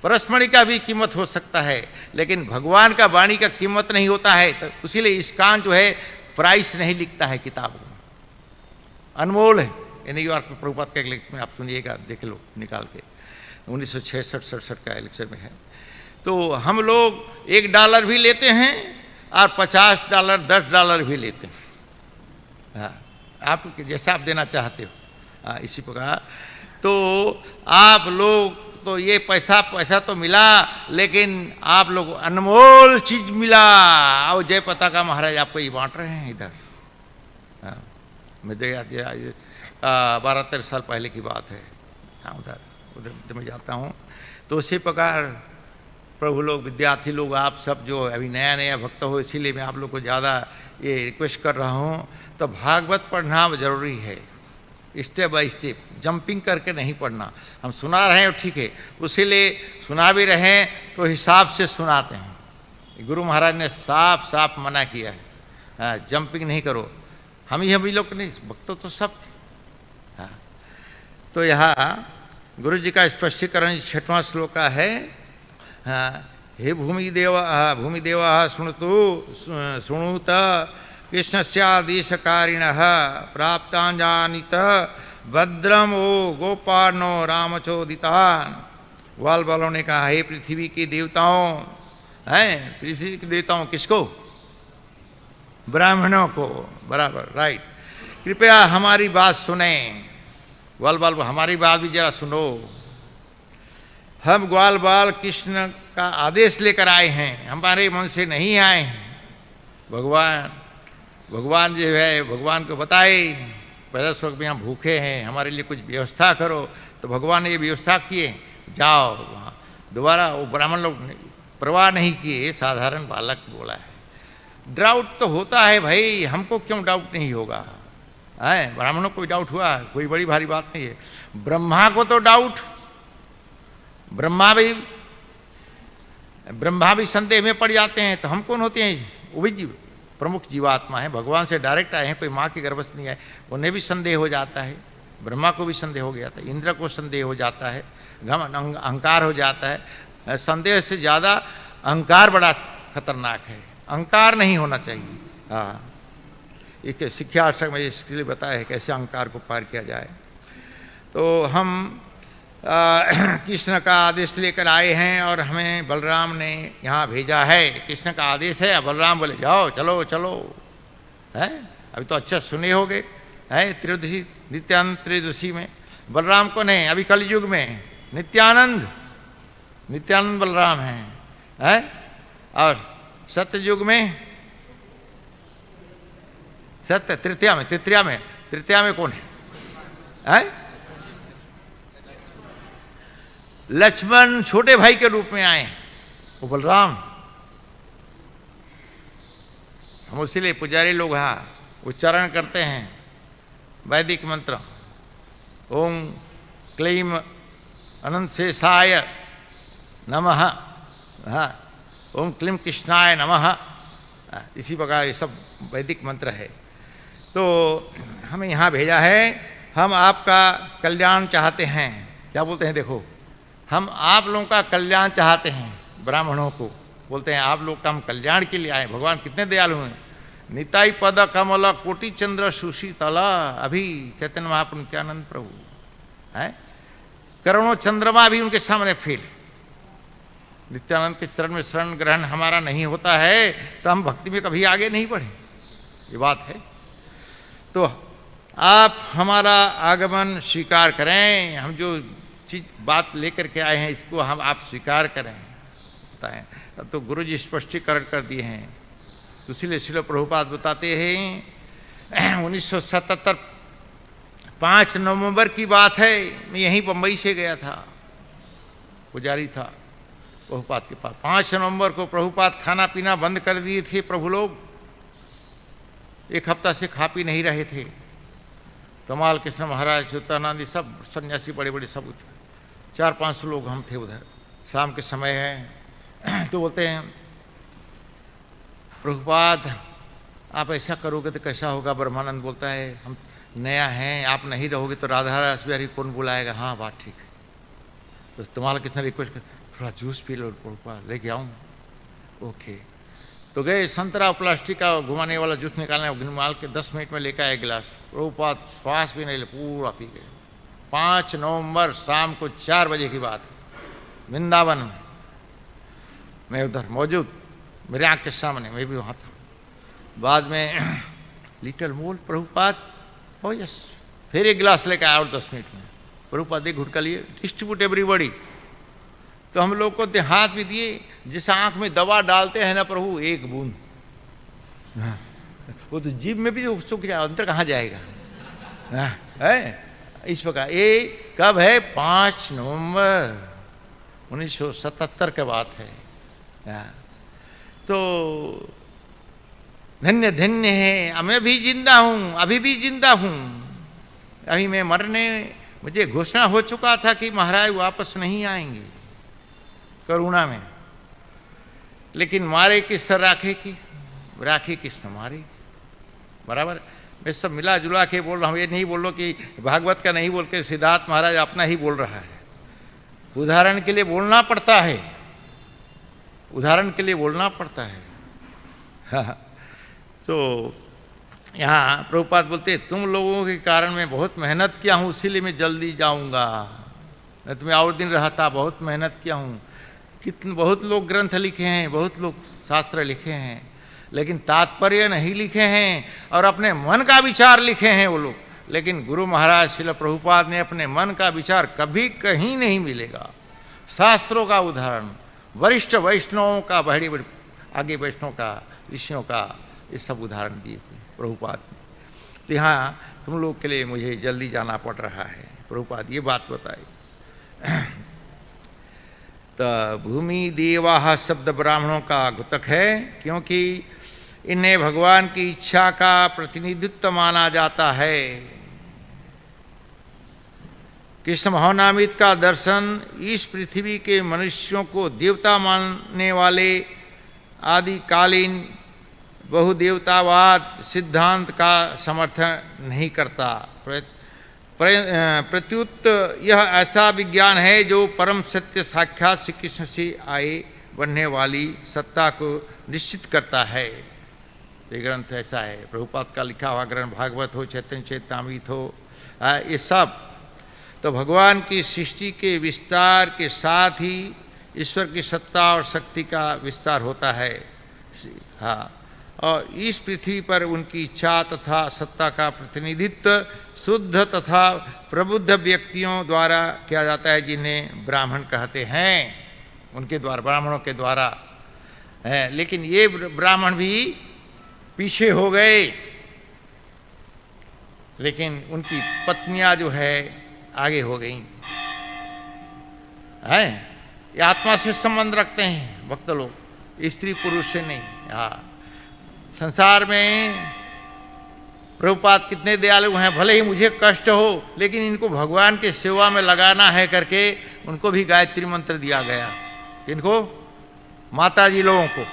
परसमणि का भी कीमत हो सकता है, लेकिन भगवान का वाणी का कीमत नहीं होता है। तो इसीलिए इस्कॉन जो है प्राइस नहीं लिखता है किताब में, अनमोल है। ये न्यूयॉर्क में प्रभुपाद का इलेक्शन में आप सुनिएगा, देख लो निकाल के, 1966-67 का इलेक्शन में है। तो हम लोग $1 भी लेते हैं और $50 $10 भी लेते हैं। हाँ, आप जैसा आप देना चाहते हो। हाँ, इसी प्रकार तो आप लोग तो ये पैसा तो मिला, लेकिन आप लोग अनमोल चीज मिला। और जय पताका महाराज आपको ये बांट रहे हैं इधर। हाँ, मैं 12-13 साल पहले की बात है। हाँ, उधर मैं जाता हूँ तो उसी प्रकार प्रभु लोग, विद्यार्थी लोग, आप सब जो अभी नया नया भक्त हो, इसीलिए मैं आप लोग को ज़्यादा ये रिक्वेस्ट कर रहा हूँ। तो भागवत पढ़ना जरूरी है, स्टेप बाय स्टेप, जंपिंग करके नहीं पढ़ना। हम सुना रहे हैं ठीक है, उसीलिए सुना भी रहे हैं तो हिसाब से सुनाते हैं। गुरु महाराज ने साफ साफ मना किया है, जंपिंग नहीं करो। हम ही लोग नहीं, भक्त तो सब थे। हाँ, तो यहाँ गुरु जी का स्पष्टीकरण 6वां श्लोक का है। हे भूमिदेव शृणुत कृष्णस्यादेशकारिणः प्राप्ताञ्जानीत भद्रमो गोपार्णो रामचोदितान्। ग्वाल बालों ने कहा, हे पृथ्वी के देवताओं, हैं पृथ्वी के देवताओं किसको? ब्राह्मणों को। बराबर, राइट। कृपया हमारी बात सुने। ग्वाल बाल हमारी बात भी जरा सुनो। हम ग्वाल बाल कृष्ण का आदेश लेकर आए हैं, हमारे मन से नहीं आए हैं। भगवान जो है, भगवान को बताए पहले श्लोक में हम भूखे हैं, हमारे लिए कुछ व्यवस्था करो। तो भगवान ने ये व्यवस्था किए, जाओ वहाँ। दोबारा वो ब्राह्मण लोग परवाह नहीं किए, साधारण बालक बोला है। डाउट तो होता है भाई, हमको क्यों डाउट नहीं होगा? है, ब्राह्मणों को डाउट हुआ, कोई बड़ी भारी बात नहीं है। ब्रह्मा को तो डाउट, ब्रह्मा भी संदेह में पड़ जाते हैं। तो हम कौन होते हैं? वो भी जीव, प्रमुख जीवात्मा है, भगवान से डायरेक्ट आए हैं, कोई माँ के गर्भ से नहीं आए। उन्हें भी संदेह हो जाता है, ब्रह्मा को भी संदेह हो गया था, इंद्र को संदेह हो जाता है, अहंकार हो जाता है। संदेह से ज़्यादा अहंकार बड़ा खतरनाक है, अहंकार नहीं होना चाहिए। हाँ, एक शिक्षा अष्टक में इसके लिए बताया है कैसे अहंकार को पार किया जाए। तो हम कृष्ण का आदेश लेकर आए हैं और हमें बलराम ने यहाँ भेजा है। कृष्ण का आदेश है, बलराम बोले जाओ, चलो चलो। है, अभी तो अच्छा सुने होगे, है त्रयोदशी, नित्यानंद त्रयोदशी में बलराम को नहीं, अभी कलयुग में नित्यानंद बलराम है। और सत्ययुग में सत्य, तृतीया में कौन है? लक्ष्मण छोटे भाई के रूप में आए, वो बलराम। हम इसीलिए पुजारी लोग उच्चारण करते हैं वैदिक मंत्र, ओम क्लीम अनंत शेषाय नमः, ओम क्लीम कृष्णाय नमः। इसी प्रकार ये सब वैदिक मंत्र है। तो हमें यहाँ भेजा है, हम आपका कल्याण चाहते हैं। क्या बोलते हैं? देखो, हम आप लोगों का कल्याण चाहते हैं। ब्राह्मणों को बोलते हैं आप लोग का हम कल्याण के लिए आए। भगवान कितने दयालु हैं। निताई पद कमल कोटि चंद्र सुशीतला, अभी चैतन्य महाप्रभु नित्यानंद प्रभु है, करोड़ों चंद्रमा भी उनके सामने फेल। नित्यानंद के चरण में शरण ग्रहण हमारा नहीं होता है तो हम भक्ति में कभी आगे नहीं बढ़े, ये बात है। तो आप हमारा आगमन स्वीकार करें, हम जो चीज बात लेकर के आए हैं इसको आप स्वीकार करें, बताएं। तो गुरु जी स्पष्टीकरण कर दिए हैं। तो इसलिए श्रील प्रभुपाद बताते हैं 1977 5 नवंबर की बात है, मैं यहीं बम्बई से गया था, पुजारी था प्रभुपाद के पास। 5 नवंबर को प्रभुपाद खाना पीना बंद कर दिए थे। प्रभु लोग 1 हफ्ता से खा पी नहीं रहे थे। कमाल कृष्ण महाराज, च्युतानंदी, सब सन्यासी बड़े बड़े सब 400-500 लोग हम थे उधर। शाम के समय है तो बोलते हैं प्रभुपाद आप ऐसा करोगे तो कैसा होगा? ब्रह्मानंद बोलता है हम नया हैं, आप नहीं रहोगे तो राधा रस बिहारी कौन बुलाएगा? हाँ बात ठीक है। तो तुम्हारा कितना रिक्वेस्ट कर, थोड़ा जूस पी लो प्रभुपाद, लेके आऊँ? ओके। तो गए, संतरा प्लास्टिक का घुमाने वाला जूस निकालने, गिनमाल के 10 मिनट में लेकर आए गिलास। प्रभुपाद श्वास भी नहीं ले, पूरा पी गए। 5 नवंबर शाम को 4 बजे की बात है, वृंदावन में। मैं उधर मौजूद, मेरे आँख के सामने, मैं भी वहाँ था। बाद में लिटिल मोर प्रभुपाद, ओ यस, फिर एक गिलास लेकर आया और 10 मिनट में प्रभुपाद एक घुटका लिए, डिस्ट्रीब्यूट एवरीबॉडी। तो हम लोग को हाथ भी दिए, जिस आँख में दवा डालते हैं ना प्रभु, एक बूंद, हाँ, वो तो जीभ में भी उसको क्या अंदर कहाँ जाएगा, हाँ, है इस प्रकार। ये कब है? 5 नवंबर 1977 के बात है। तो धन्य धन्य है, मैं भी जिंदा हूँ, अभी भी जिंदा हूँ। अभी मैं मरने, मुझे घोषणा हो चुका था कि महाराज वापस नहीं आएंगे करुणा में, लेकिन मारे किस राखे की, राखी किसने मारी, बराबर। मैं सब मिला जुला के बोल रहा हूँ, ये नहीं बोल लो कि भागवत का नहीं बोल के सिद्धार्थ महाराज अपना ही बोल रहा है। उदाहरण के लिए बोलना पड़ता है, उदाहरण के लिए बोलना पड़ता है। हाँ। तो यहाँ प्रभुपाद बोलते तुम लोगों के कारण मैं बहुत मेहनत किया हूँ, इसीलिए मैं जल्दी जाऊँगा, मैं तुम्हें और दिन रहता, बहुत मेहनत किया हूँ। कितने बहुत लोग ग्रंथ लिखे हैं, बहुत लोग शास्त्र लिखे हैं, लेकिन तात्पर्य नहीं लिखे हैं और अपने मन का विचार लिखे हैं वो लोग। लेकिन गुरु महाराज श्रील प्रभुपाद ने अपने मन का विचार कभी कहीं नहीं मिलेगा। शास्त्रों का उदाहरण, वरिष्ठ वैष्णवों का, बड़े बड़े आगे वैष्णव का, ऋषियों का, ये सब उदाहरण दिए हुए प्रभुपाद ने। तो यहाँ तुम लोग के लिए मुझे जल्दी जाना पड़ रहा है, प्रभुपाद ये बात बताई। तो भूमि देवाः शब्द ब्राह्मणों का घुतक है, क्योंकि इन्हें भगवान की इच्छा का प्रतिनिधित्व माना जाता है। कृष्ण महानामित का दर्शन इस पृथ्वी के मनुष्यों को देवता मानने वाले आदिकालीन बहुदेवतावाद सिद्धांत का समर्थन नहीं करता। प्रत्युत यह ऐसा विज्ञान है जो परम सत्य साक्षात श्री कृष्ण से आए बनने वाली सत्ता को निश्चित करता है। ये ग्रंथ ऐसा है, प्रभुपाद का लिखा हुआ ग्रंथ, भागवत हो, चैतन्य चैतामृत हो, ये सब तो भगवान की सृष्टि के विस्तार के साथ ही ईश्वर की सत्ता और शक्ति का विस्तार होता है। हाँ, और इस पृथ्वी पर उनकी इच्छा तथा सत्ता का प्रतिनिधित्व शुद्ध तथा प्रबुद्ध व्यक्तियों द्वारा किया जाता है, जिन्हें ब्राह्मण कहते हैं, उनके द्वारा, ब्राह्मणों के द्वारा है। लेकिन ये ब्राह्मण भी पीछे हो गए, लेकिन उनकी पत्नियां जो है आगे हो गई है। ये आत्मा से संबंध रखते हैं भक्त लोग, स्त्री पुरुष से नहीं। हाँ, संसार में प्रभुपाद कितने दयालु हैं, भले ही मुझे कष्ट हो, लेकिन इनको भगवान के सेवा में लगाना है करके उनको भी गायत्री मंत्र दिया गया। किनको? माता जी लोगों को।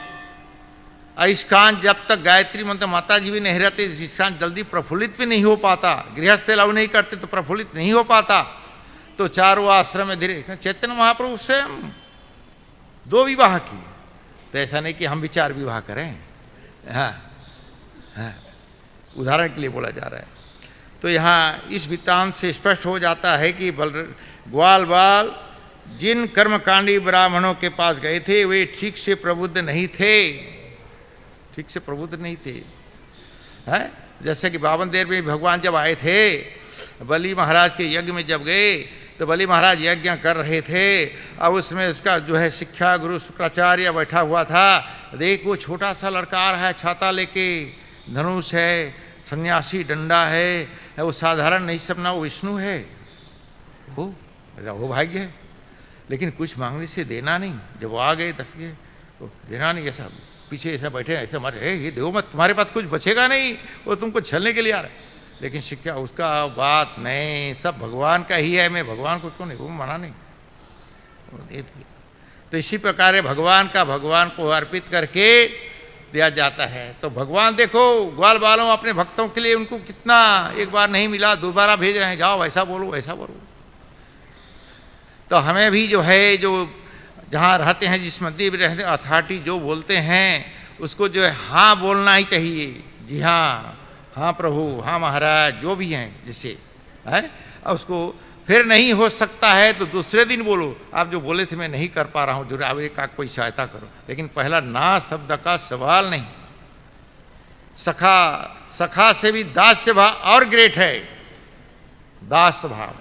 आयुष्कांत जब तक गायत्री मंत्र माता जी भी नहीं रहते, आयुष्कांत जल्दी प्रफुल्लित भी नहीं हो पाता, गृहस्थ लाभ नहीं करते तो प्रफुल्लित नहीं हो पाता। तो चारों आश्रम में धीरे, चैतन्य महाप्रभु स्वयं 2 विवाह की, तो ऐसा नहीं कि हम भी 4 विवाह करें। हाँ, हाँ, उदाहरण के लिए बोला जा रहा है। तो यहाँ इस वृत्तांत से स्पष्ट हो जाता है कि ग्वाल बाल जिन कर्मकांडी ब्राह्मणों के पास गए थे वे ठीक से प्रबुद्ध नहीं थे, ठीक से प्रबुद्ध नहीं थे। हैं, जैसे कि 52 देर में भगवान जब आए थे, बलि महाराज के यज्ञ में जब गए, तो बलि महाराज यज्ञ कर रहे थे और उसमें उसका जो है शिक्षा गुरु शुक्राचार्य बैठा हुआ था। देख वो छोटा सा लड़का आ रहा है, छाता लेके, धनुष है, सन्यासी डंडा है, वो साधारण नहीं सपना, वो विष्णु है, वो भाग्य है। लेकिन कुछ मांगने से देना नहीं, जब आ गए दफे देना नहीं, ऐसा पीछे ऐसा बैठे, ऐसा मारे, ये दो मत, तुम्हारे पास कुछ बचेगा नहीं, वो तुमको छलने के लिए आ रहा है। लेकिन शिक्षा उसका बात नहीं, सब भगवान का ही है, मैं भगवान को क्यों नहीं, वो मना नहीं, वो दे दिया। तो इसी प्रकार भगवान का भगवान को अर्पित करके दिया जाता है। तो भगवान देखो ग्वाल बालों अपने भक्तों के लिए उनको कितना, एक बार नहीं मिला दोबारा भेज रहे हैं, जाओ ऐसा बोलो ऐसा बोलो। तो हमें भी जो है, जो जहाँ रहते हैं, जिस मंदिर में रहते हैं, अथॉरिटी जो बोलते हैं उसको जो है हाँ बोलना ही चाहिए। जी हाँ, हाँ प्रभु, हाँ महाराज, जो भी हैं जिससे है, और उसको फिर नहीं हो सकता है तो दूसरे दिन बोलो, आप जो बोले थे मैं नहीं कर पा रहा हूँ, जो आगे का कोई सहायता करो। लेकिन पहला ना शब्द का सवाल नहीं। सखा से भी दास्य भाव और ग्रेट है। दास भाव,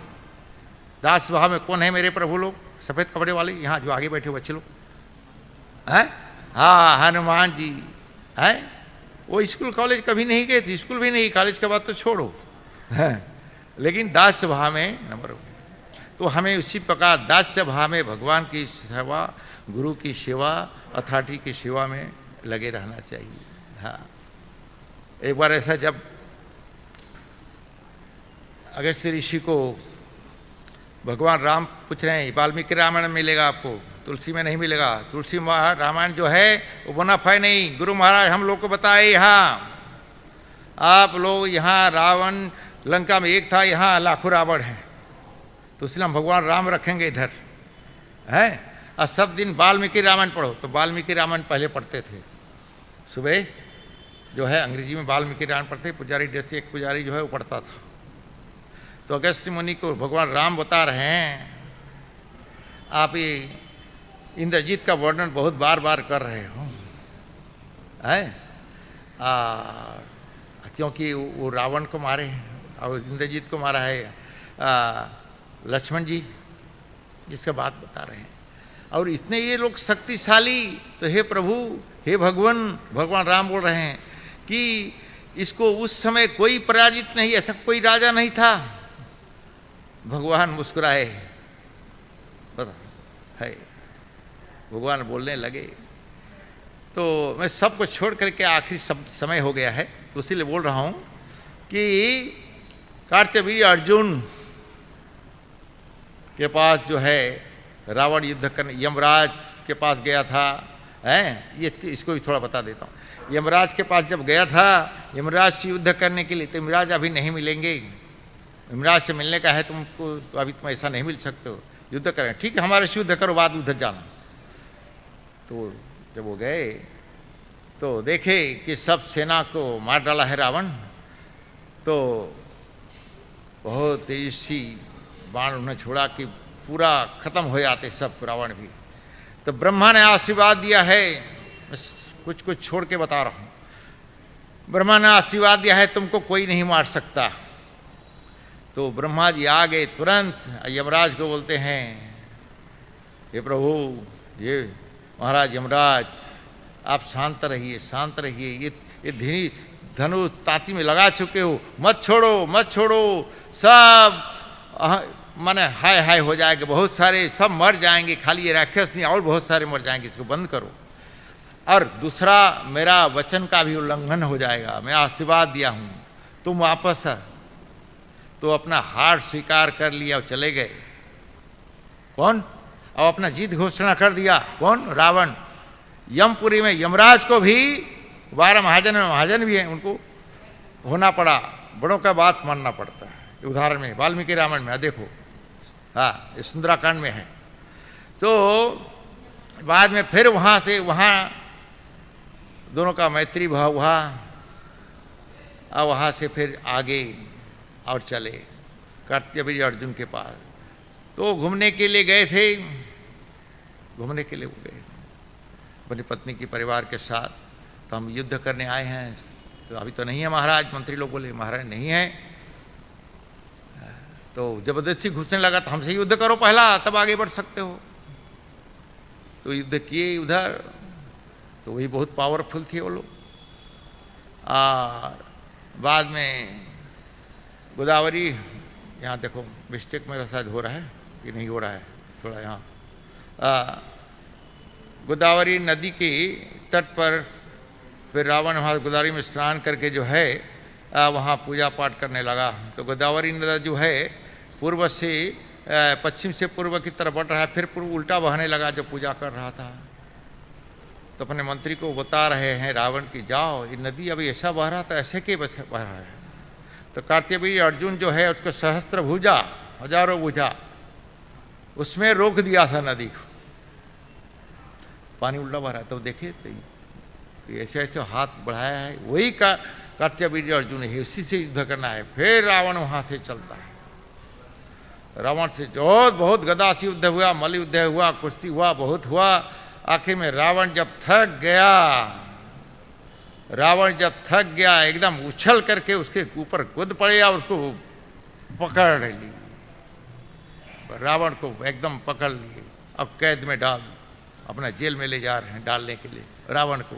दास भाव में कौन है मेरे प्रभु लोग? सफेद कपड़े वाले यहाँ जो आगे बैठे बच्चे लोग हैं, हाँ हनुमान जी हैं। वो स्कूल कॉलेज कभी नहीं गए थे, स्कूल भी नहीं, कॉलेज के बाद तो छोड़ो है। लेकिन दास्य भाव में नंबर हो। तो हमें उसी प्रकार दास्य भाव में भगवान की सेवा, गुरु की सेवा, अथॉरिटी की सेवा में लगे रहना चाहिए। हाँ, एक बार ऐसा जब अगस्त्य ऋषि को भगवान राम पूछ रहे हैं, वाल्मीकि रामायण मिलेगा आपको, तुलसी में नहीं मिलेगा। तुलसी रामायण जो है वो मुनाफा नहीं। गुरु महाराज हम लोग को बताए, यहाँ आप लोग, यहाँ रावण लंका में एक था, यहाँ लाखों रावण हैं, तो इसलिए हम भगवान राम रखेंगे इधर है। और सब दिन वाल्मीकि रामायण पढ़ो। तो वाल्मीकि रामायण पहले पढ़ते थे, सुबह जो है अंग्रेजी में वाल्मीकि रामायण पढ़ते, पुजारी जैसे एक पुजारी जो है वो पढ़ता था। तो अगस्त्य मुनि को भगवान राम बता रहे हैं, आप ये इंद्रजीत का वर्णन बहुत बार बार कर रहे हो है, क्योंकि वो रावण को मारे और इंद्रजीत को मारा है लक्ष्मण जी, जिसका बात बता रहे हैं। और इतने ये लोग शक्तिशाली, तो हे प्रभु, हे भगवान राम बोल रहे हैं कि इसको उस समय कोई पराजित नहीं, ऐसा कोई राजा नहीं था। भगवान मुस्कुराए, पता है, भगवान बोलने लगे। तो मैं सबको छोड़ करके आखिरी समय हो गया है, तो इसीलिए बोल रहा हूँ कि कार्तवीर्य अर्जुन के पास जो है रावण युद्ध करने यमराज के पास गया था हैं, ये इसको भी थोड़ा बता देता हूँ। यमराज के पास जब गया था यमराज से युद्ध करने के लिए, तो यमराज अभी नहीं मिलेंगे, यमराज से मिलने का है तुमको, तो अभी तुम ऐसा नहीं मिल सकते हो, युद्ध करें, ठीक है हमारे से युद्ध करो, बाद उधर जाना। तो जब वो गए तो देखे कि सब सेना को मार डाला है रावण, तो बहुत तेजी से बाण उन्हें छोड़ा कि पूरा खत्म हो जाते सब रावण भी। तो ब्रह्मा ने आशीर्वाद दिया है, मैं कुछ कुछ छोड़ के बता रहा हूँ। ब्रह्मा ने आशीर्वाद दिया है तुमको कोई नहीं मार सकता। तो ब्रह्मा जी आ गए तुरंत, यमराज को बोलते हैं, ये प्रभु, ये महाराज यमराज, आप शांत रहिए, शांत रहिए, ये धनुष ताती में लगा चुके हो, मत छोड़ो, मत छोड़ो, सब माने हाय हाय हो जाएगा, बहुत सारे सब मर जाएंगे, खाली ये राक्षस नहीं और बहुत सारे मर जाएंगे, इसको बंद करो। और दूसरा, मेरा वचन का भी उल्लंघन हो जाएगा, मैं आशीर्वाद दिया हूँ, तुम वापस आ। तो अपना हार स्वीकार कर लिया और चले गए। कौन? और अपना जीत घोषणा कर दिया। कौन? रावण। यमपुरी में यमराज को भी 12 महाजन में महाजन भी हैं, उनको होना पड़ा, बड़ों का बात मानना पड़ता है। उदाहरण में वाल्मीकि रामायण में देखो, हाँ ये सुंदराकांड में है। तो बाद में फिर वहाँ से वहाँ दोनों का मैत्री भाव हुआ, और वहाँ से फिर आगे और चले कार्तवीर्य अर्जुन के पास। तो घूमने के लिए गए थे, घूमने के लिए गए अपनी पत्नी की परिवार के साथ। तो हम युद्ध करने आए हैं, तो अभी तो नहीं है महाराज। मंत्री लोग बोले महाराज नहीं है। तो जबरदस्ती घुसने लगा, तो हमसे युद्ध करो पहला, तब आगे बढ़ सकते हो। तो युद्ध किए उधर, तो वही बहुत पावरफुल थे वो लोग। और बाद में गोदावरी, यहाँ देखो मिस्टेक मेरा शायद हो रहा है कि नहीं हो रहा है, थोड़ा यहाँ गोदावरी नदी के तट पर फिर रावण वहाँ गोदावरी में स्नान करके जो है वहाँ पूजा पाठ करने लगा। तो गोदावरी नदी जो है पूर्व से पश्चिम से पूर्व की तरफ बढ़ रहा है, फिर पूर्व उल्टा बहने लगा जो पूजा कर रहा था। तो अपने मंत्री को बता रहे हैं रावण की, जाओ ये नदी अभी ऐसा बह रहा था, ऐसे के बह रहा है। तो कार्तवीर्य अर्जुन जो है उसको सहस्त्र भुजा, हजारों भुजा, उसमें रोक दिया था नदी को, पानी उल्टा बह रहा है। तो देखिए तो ऐसे ऐसे हाथ बढ़ाया है, वही कार्तवीर्य अर्जुन है, उसी से युद्ध करना है। फिर रावण वहाँ से चलता है, रावण से बहुत गदा युद्ध हुआ, मल्ल युद्ध हुआ, कुश्ती हुआ, बहुत हुआ। आखिर में रावण जब थक गया, एकदम उछल करके उसके ऊपर कूद पड़े और उसको पकड़ ली। रावण को एकदम पकड़ लिए, अब कैद में डाल, अपना जेल में ले जा रहे हैं डालने के लिए रावण को।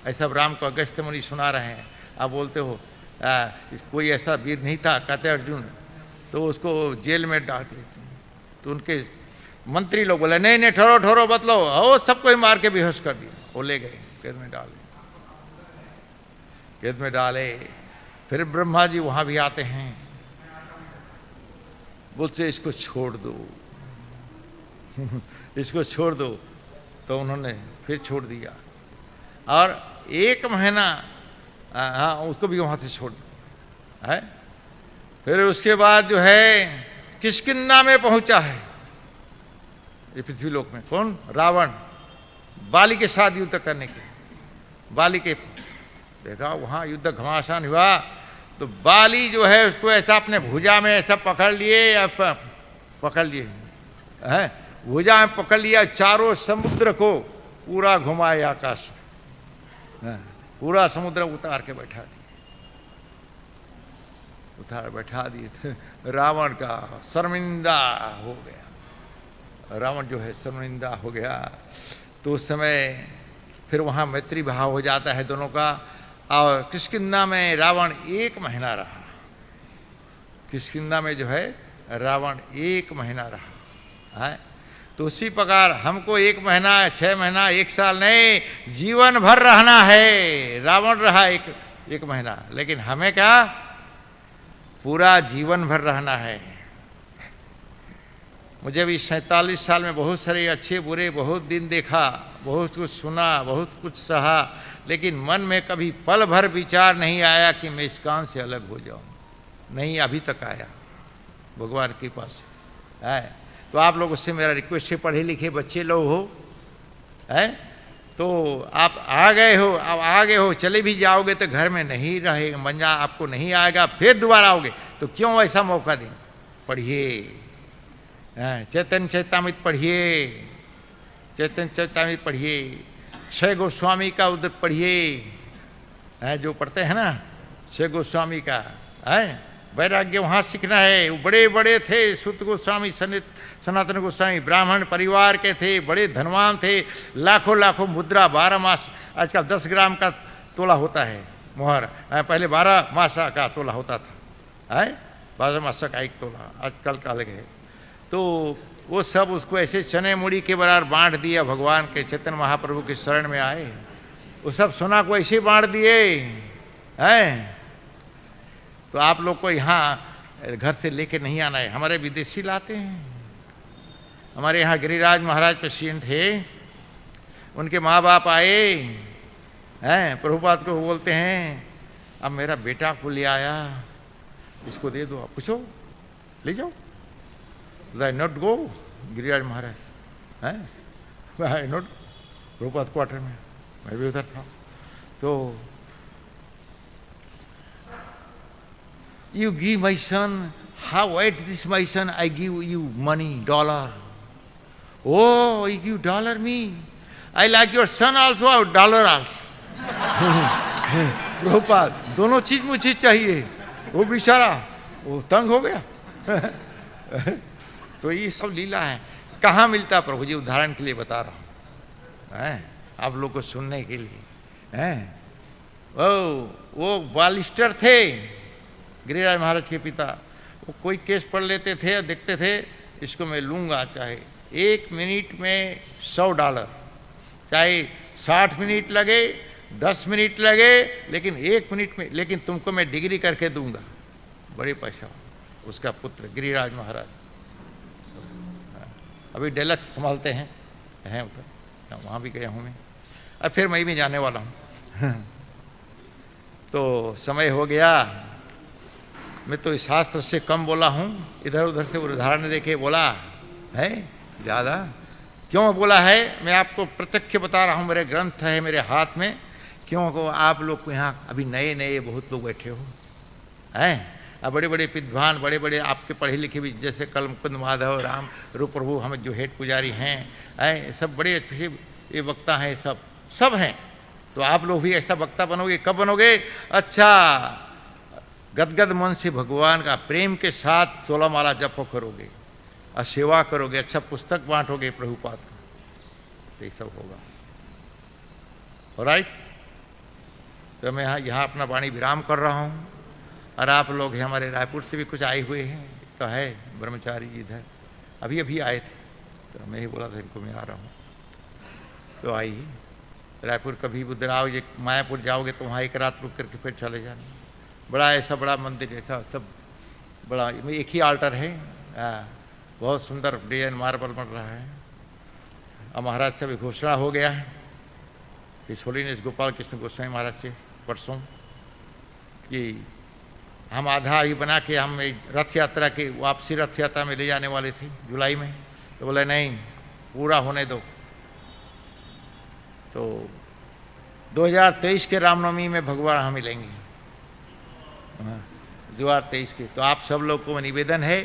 ऐसा राम को अगस्त्य मुनि सुना रहे हैं। आप बोलते हो कोई ऐसा वीर नहीं था, कहते अर्जुन, तो उसको जेल में डाल दिए। तो उनके मंत्री लोग बोले नहीं ठहरो बतलो, ओ सबको ही मार के बेहोश कर दिया। वो ले गए कैद में डाले। फिर ब्रह्मा जी वहां भी आते हैं, बोलते इसको छोड़ दो इसको छोड़ दो। तो उन्होंने फिर छोड़ दिया और 1 महीना हाँ उसको भी वहां से छोड़ दिया है। फिर उसके बाद जो है किष्किंधा में पहुंचा है, ये पृथ्वीलोक में। कौन? रावण, बाली के साथ युद्ध करने के। बाली के देखा वहां युद्ध घमासान हुआ, तो बाली जो है उसको ऐसा अपने भुजा में ऐसा पकड़ लिए हैं, भुजा में पकड़ लिया, चारों समुद्र को पूरा घुमाए आकाश में, पूरा समुद्र उतार बैठा दिए। रावण का शर्मिंदा हो गया, रावण जो है शर्मिंदा हो गया। तो उस समय फिर वहाँ मैत्री भाव हो जाता है दोनों का। और किष्किंधा में रावण 1 महीना रहा। किष्किंधा में जो है रावण 1 महीना रहा है। तो उसी प्रकार हमको 1 महीना, 6 महीना, 1 साल नहीं, जीवन भर रहना है। रावण रहा एक महीना, लेकिन हमें क्या पूरा जीवन भर रहना है। मुझे भी 47 साल में बहुत सारे अच्छे बुरे बहुत दिन देखा, बहुत कुछ सुना, बहुत कुछ सहा, लेकिन मन में कभी पल भर विचार नहीं आया कि मैं इस कान से अलग हो जाऊं। नहीं अभी तक आया, भगवान के पास है। तो आप लोगों से मेरा रिक्वेस्ट है, पढ़े लिखे बच्चे लोग हो है, तो आप आ गए हो, चले भी जाओगे तो घर में नहीं रहेगा, मजा आपको नहीं आएगा, फिर दोबारा आओगे तो क्यों ऐसा मौका दें। पढ़िए, चैतन्य चैतामृत पढ़िए, चैतन्य चैतामृत पढ़िए, 6 गोस्वामी का उधर पढ़िए, जो पढ़ते हैं ना 6 गोस्वामी का है। वैराग्य वहाँ सीखना है। वो बड़े बड़े थे, सुत गोस्वामी, सनातन गोस्वामी ब्राह्मण परिवार के थे, बड़े धनवान थे, लाखों मुद्रा 12 मास, आजकल 10 ग्राम का तोला होता है मोहर, पहले 12 मासा का तोला होता था, 12 मासा का 1 तोला, आजकल का अलग है। तो वो सब उसको ऐसे चने मुड़ी के बराबर बांट दिया। भगवान के चैतन्य महाप्रभु के शरण में आए, वो सब सोना को ऐसे बांट दिए हैं। तो आप लोग को यहाँ घर से लेके नहीं आना है, हमारे विदेशी लाते हैं। हमारे यहाँ गिरिराज महाराज प्रेसिडेंट थे, उनके माँ बाप आए हैं, प्रभुपाद को बोलते हैं अब मेरा बेटा को ले आया, इसको दे दो, आप पूछो ले जाओ। आई नॉट गो, गिरिराज महाराज हैं, आई नॉट, प्रभुपाद क्वार्टर में, मैं भी उधर था। तो you give my son, how at this my son I give you money, $. Oh, you give $, me, I like your son also or $. also. Prabhupada दोनों चीज मुझे चाहिए। वो बेचारा वो तंग हो गया। तो ये सब लीला है। कहाँ मिलता प्रभु जी, उदाहरण के लिए बता रहा हूँ, आप लोग को सुनने के लिए हैं। वो बालिस्टर थे गिरिराज महाराज के पिता। वो कोई केस पढ़ लेते थे और देखते थे इसको मैं लूँगा, चाहे 1 मिनट में $100, चाहे 60 मिनट लगे, 10 मिनट लगे, लेकिन 1 मिनट में, लेकिन तुमको मैं डिग्री करके दूंगा। बड़े पैसा। उसका पुत्र गिरिराज महाराज अभी डेलक्स संभालते हैं उधर, वहाँ भी गया हूँ मैं, अब फिर मैं भी जाने वाला हूँ। तो समय हो गया, मैं तो इस शास्त्र से कम बोला हूँ, इधर उधर से उदाहरण देके बोला है ज़्यादा। क्यों बोला है मैं आपको प्रत्यक्ष बता रहा हूँ, मेरे ग्रंथ है मेरे हाथ में। क्यों को आप लोग को यहाँ अभी नए बहुत लोग बैठे हो हैं, बड़े बड़े विद्वान, बड़े बड़े आपके पढ़े लिखे भी, जैसे कल मुकुंद माधव, राम रूप प्रभु, हम जो हेड पुजारी हैं, सब बड़े अच्छे ये वक्ता हैं, सब हैं। तो आप लोग भी ऐसा वक्ता बनोगे। कब बनोगे? अच्छा, गदगद मन से भगवान का प्रेम के साथ 16 माला जप करोगे और सेवा करोगे, अच्छा पुस्तक बांटोगे प्रभुपाद का, तो ये सब होगा। ऑलराइट, तो मैं यहाँ अपना वाणी विराम कर रहा हूँ। और आप लोग हमारे रायपुर से भी कुछ आए हुए हैं, तो है ब्रह्मचारी जी इधर अभी आए थे, तो मैं ही बोला था इनको मैं आ रहा हूँ, तो आइए। रायपुर कभी उधर आओगे, मायापुर जाओगे तो वहाँ एक रात रुक करके फिर चले जाना। बड़ा ऐसा बड़ा मंदिर, ऐसा सब बड़ा, एक ही आल्टर है, बहुत सुंदर डिजाइन मार्बल बन रहा है। अब महाराज से भी घोषणा हो गया है इस होलीनेस गोपाल कृष्ण गोस्वामी महाराज से परसों कि हम आधा ही बना के हम रथ यात्रा के वापसी रथ यात्रा में ले जाने वाले थे जुलाई में, तो बोले नहीं, पूरा होने दो। तो 2023 के रामनवमी में भगवान हम मिलेंगे, 2023 के। तो आप सब लोग को निवेदन है,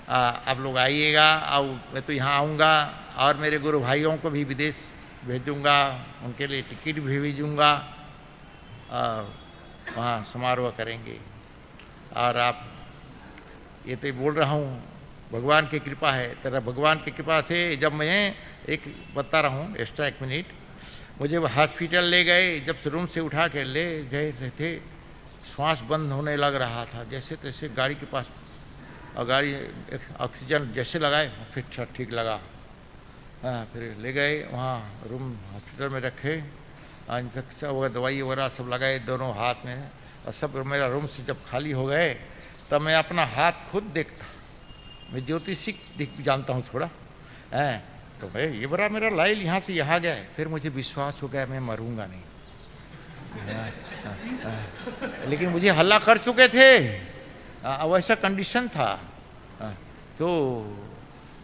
आप लोग आइएगा। और मैं तो यहाँ आऊँगा और मेरे गुरु भाइयों को भी विदेश भेजूँगा, उनके लिए टिकट भी भेजूँगा, वहाँ समारोह करेंगे। और आप ये तो बोल रहा हूँ, भगवान की कृपा है। तेरा भगवान की कृपा से जब मैं एक बता रहा हूँ एक्स्ट्रा 1 मिनट, मुझे वो हॉस्पिटल ले गए, जब से रूम से उठा के ले गए रहे थे, श्वास बंद होने लग रहा था, जैसे तैसे गाड़ी के पास, और गाड़ी ऑक्सीजन जैसे लगाए फिर ठीक लगा। हाँ, फिर ले गए वहाँ रूम हॉस्पिटल में रखे, इंजेक्शन वगैरह दवाई वगैरह सब लगाए दोनों हाथ में, और सब मेरा रूम से जब खाली हो गए तब मैं अपना हाथ खुद देखता। मैं ज्योतिषी जानता हूँ थोड़ा, तो भाई ये बड़ा मेरा लाइल यहाँ से यहाँ गया है। फिर मुझे विश्वास हो गया मैं मरूंगा नहीं। लेकिन मुझे हल्ला कर चुके थे, वैसा कंडीशन था। तो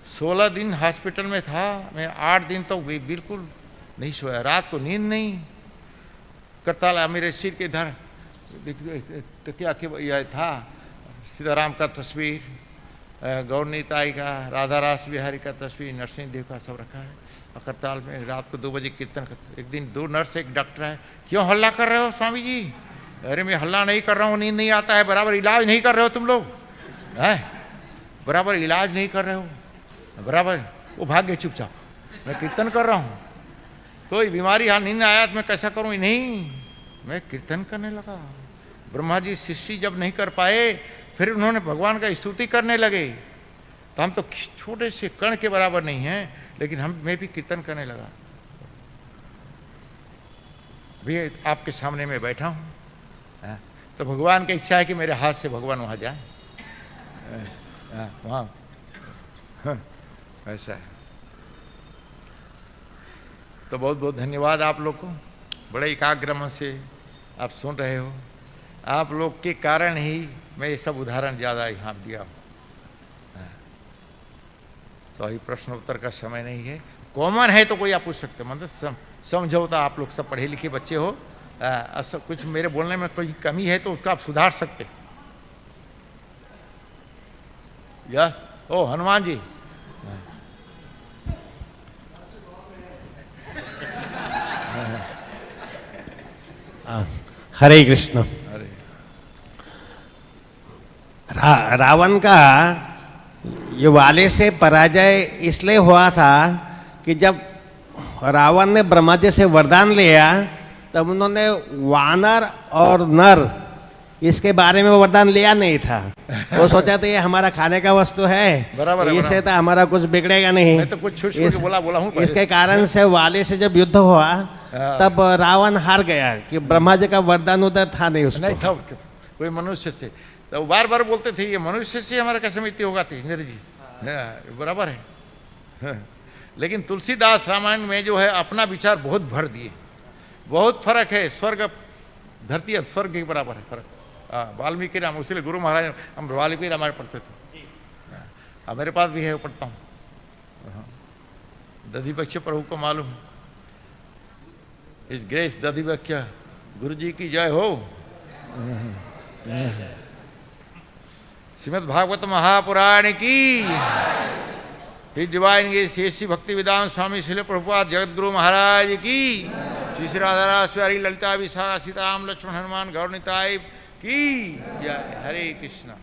16 दिन हॉस्पिटल में था मैं, 8 दिन तो बिल्कुल नहीं सोया, रात को नींद नहीं करता ला। मेरे सिर के इधर तो क्या यह था, सीताराम का तस्वीर, गौरनीताई का, राधा रास बिहारी का तस्वीर, नरसिंह देव का सब रखा है। और करताल में रात को 2 बजे कीर्तन करते। एक दिन 2 नर्स एक डॉक्टर है, क्यों हल्ला कर रहे हो स्वामी जी? अरे मैं हल्ला नहीं कर रहा हूँ, नींद नहीं आता है, बराबर इलाज नहीं कर रहे हो तुम लोग, है बराबर इलाज नहीं कर रहे हो, बराबर। वो भाग गए चुपचाप, मैं कीर्तन कर रहा हूँ। तो ये बीमारी यहाँ नींद आया तो मैं कैसा करूँ? नहीं, मैं कीर्तन करने लगा। ब्रह्मा जी सृष्टि जब नहीं कर पाए, फिर उन्होंने भगवान का स्तुति करने लगे। तो हम तो छोटे से कण के बराबर नहीं हैं, लेकिन मैं भी कीर्तन करने लगा। भी आपके सामने मैं बैठा हूँ, तो भगवान की इच्छा है कि मेरे हाथ से भगवान वहाँ जाए, वहाँ ऐसा है। तो बहुत बहुत धन्यवाद आप लोग को, बड़े एकाग्र मन से आप सुन रहे हो। आप लोग के कारण ही मैं ये सब उदाहरण ज़्यादा यहाँ दिया हूँ। तो अभी प्रश्न उत्तर का समय नहीं है, कॉमन है तो कोई आप पूछ सकते, मतलब समझो तो आप लोग सब पढ़े लिखे बच्चे हो, सब कुछ मेरे बोलने में कोई कमी है तो उसका आप सुधार सकते। यस, ओ हनुमान जी, हरे कृष्ण। रावण का ये वाले से पराजय इसलिए हुआ था कि जब रावण ने ब्रह्मा जी से वरदान लिया तब उन्होंने वानर और नर इसके बारे में वरदान लिया नहीं था। वो सोचा था ये हमारा खाने का वस्तु है, इससे तो हमारा कुछ बिगड़ेगा नहीं। मैं तो कुछ बोला हूँ। इसके कारण से वाले से जब युद्ध हुआ तब रावण हार गया कि ब्रह्मा जी का वरदान उधर था नहीं, उसको नहीं था कोई मनुष्य से। तो बार बार बोलते थे ये मनुष्य से हमारा कैसे मृत्यु होगा थी इंद्र जी, बराबर है। लेकिन तुलसीदास रामायण में जो है अपना विचार बहुत भर दिए, बहुत फर्क है, स्वर्ग धरती और स्वर्ग के बराबर है फर्क। वाल्मीकि राम, उसीलिए गुरु महाराज हम वाल्मीकि रामायण पढ़ते थे, मेरे पास भी है, वो पढ़ता हूँ। दधिवक्ष प्रभु को मालूम, इस ग्रेस दधिवक्ष गुरु जी की जय हो। श्रीमद् भागवत महापुराण की। हिज डिवाइन गे शेषी भक्ति वेदांत स्वामी श्रील प्रभुपाद जगत गुरु महाराज की। श्री श्री राधा रासवारी ललिता विशाखा सीताराम लक्ष्मण हनुमान गौर निताई की जय। हरे कृष्णा।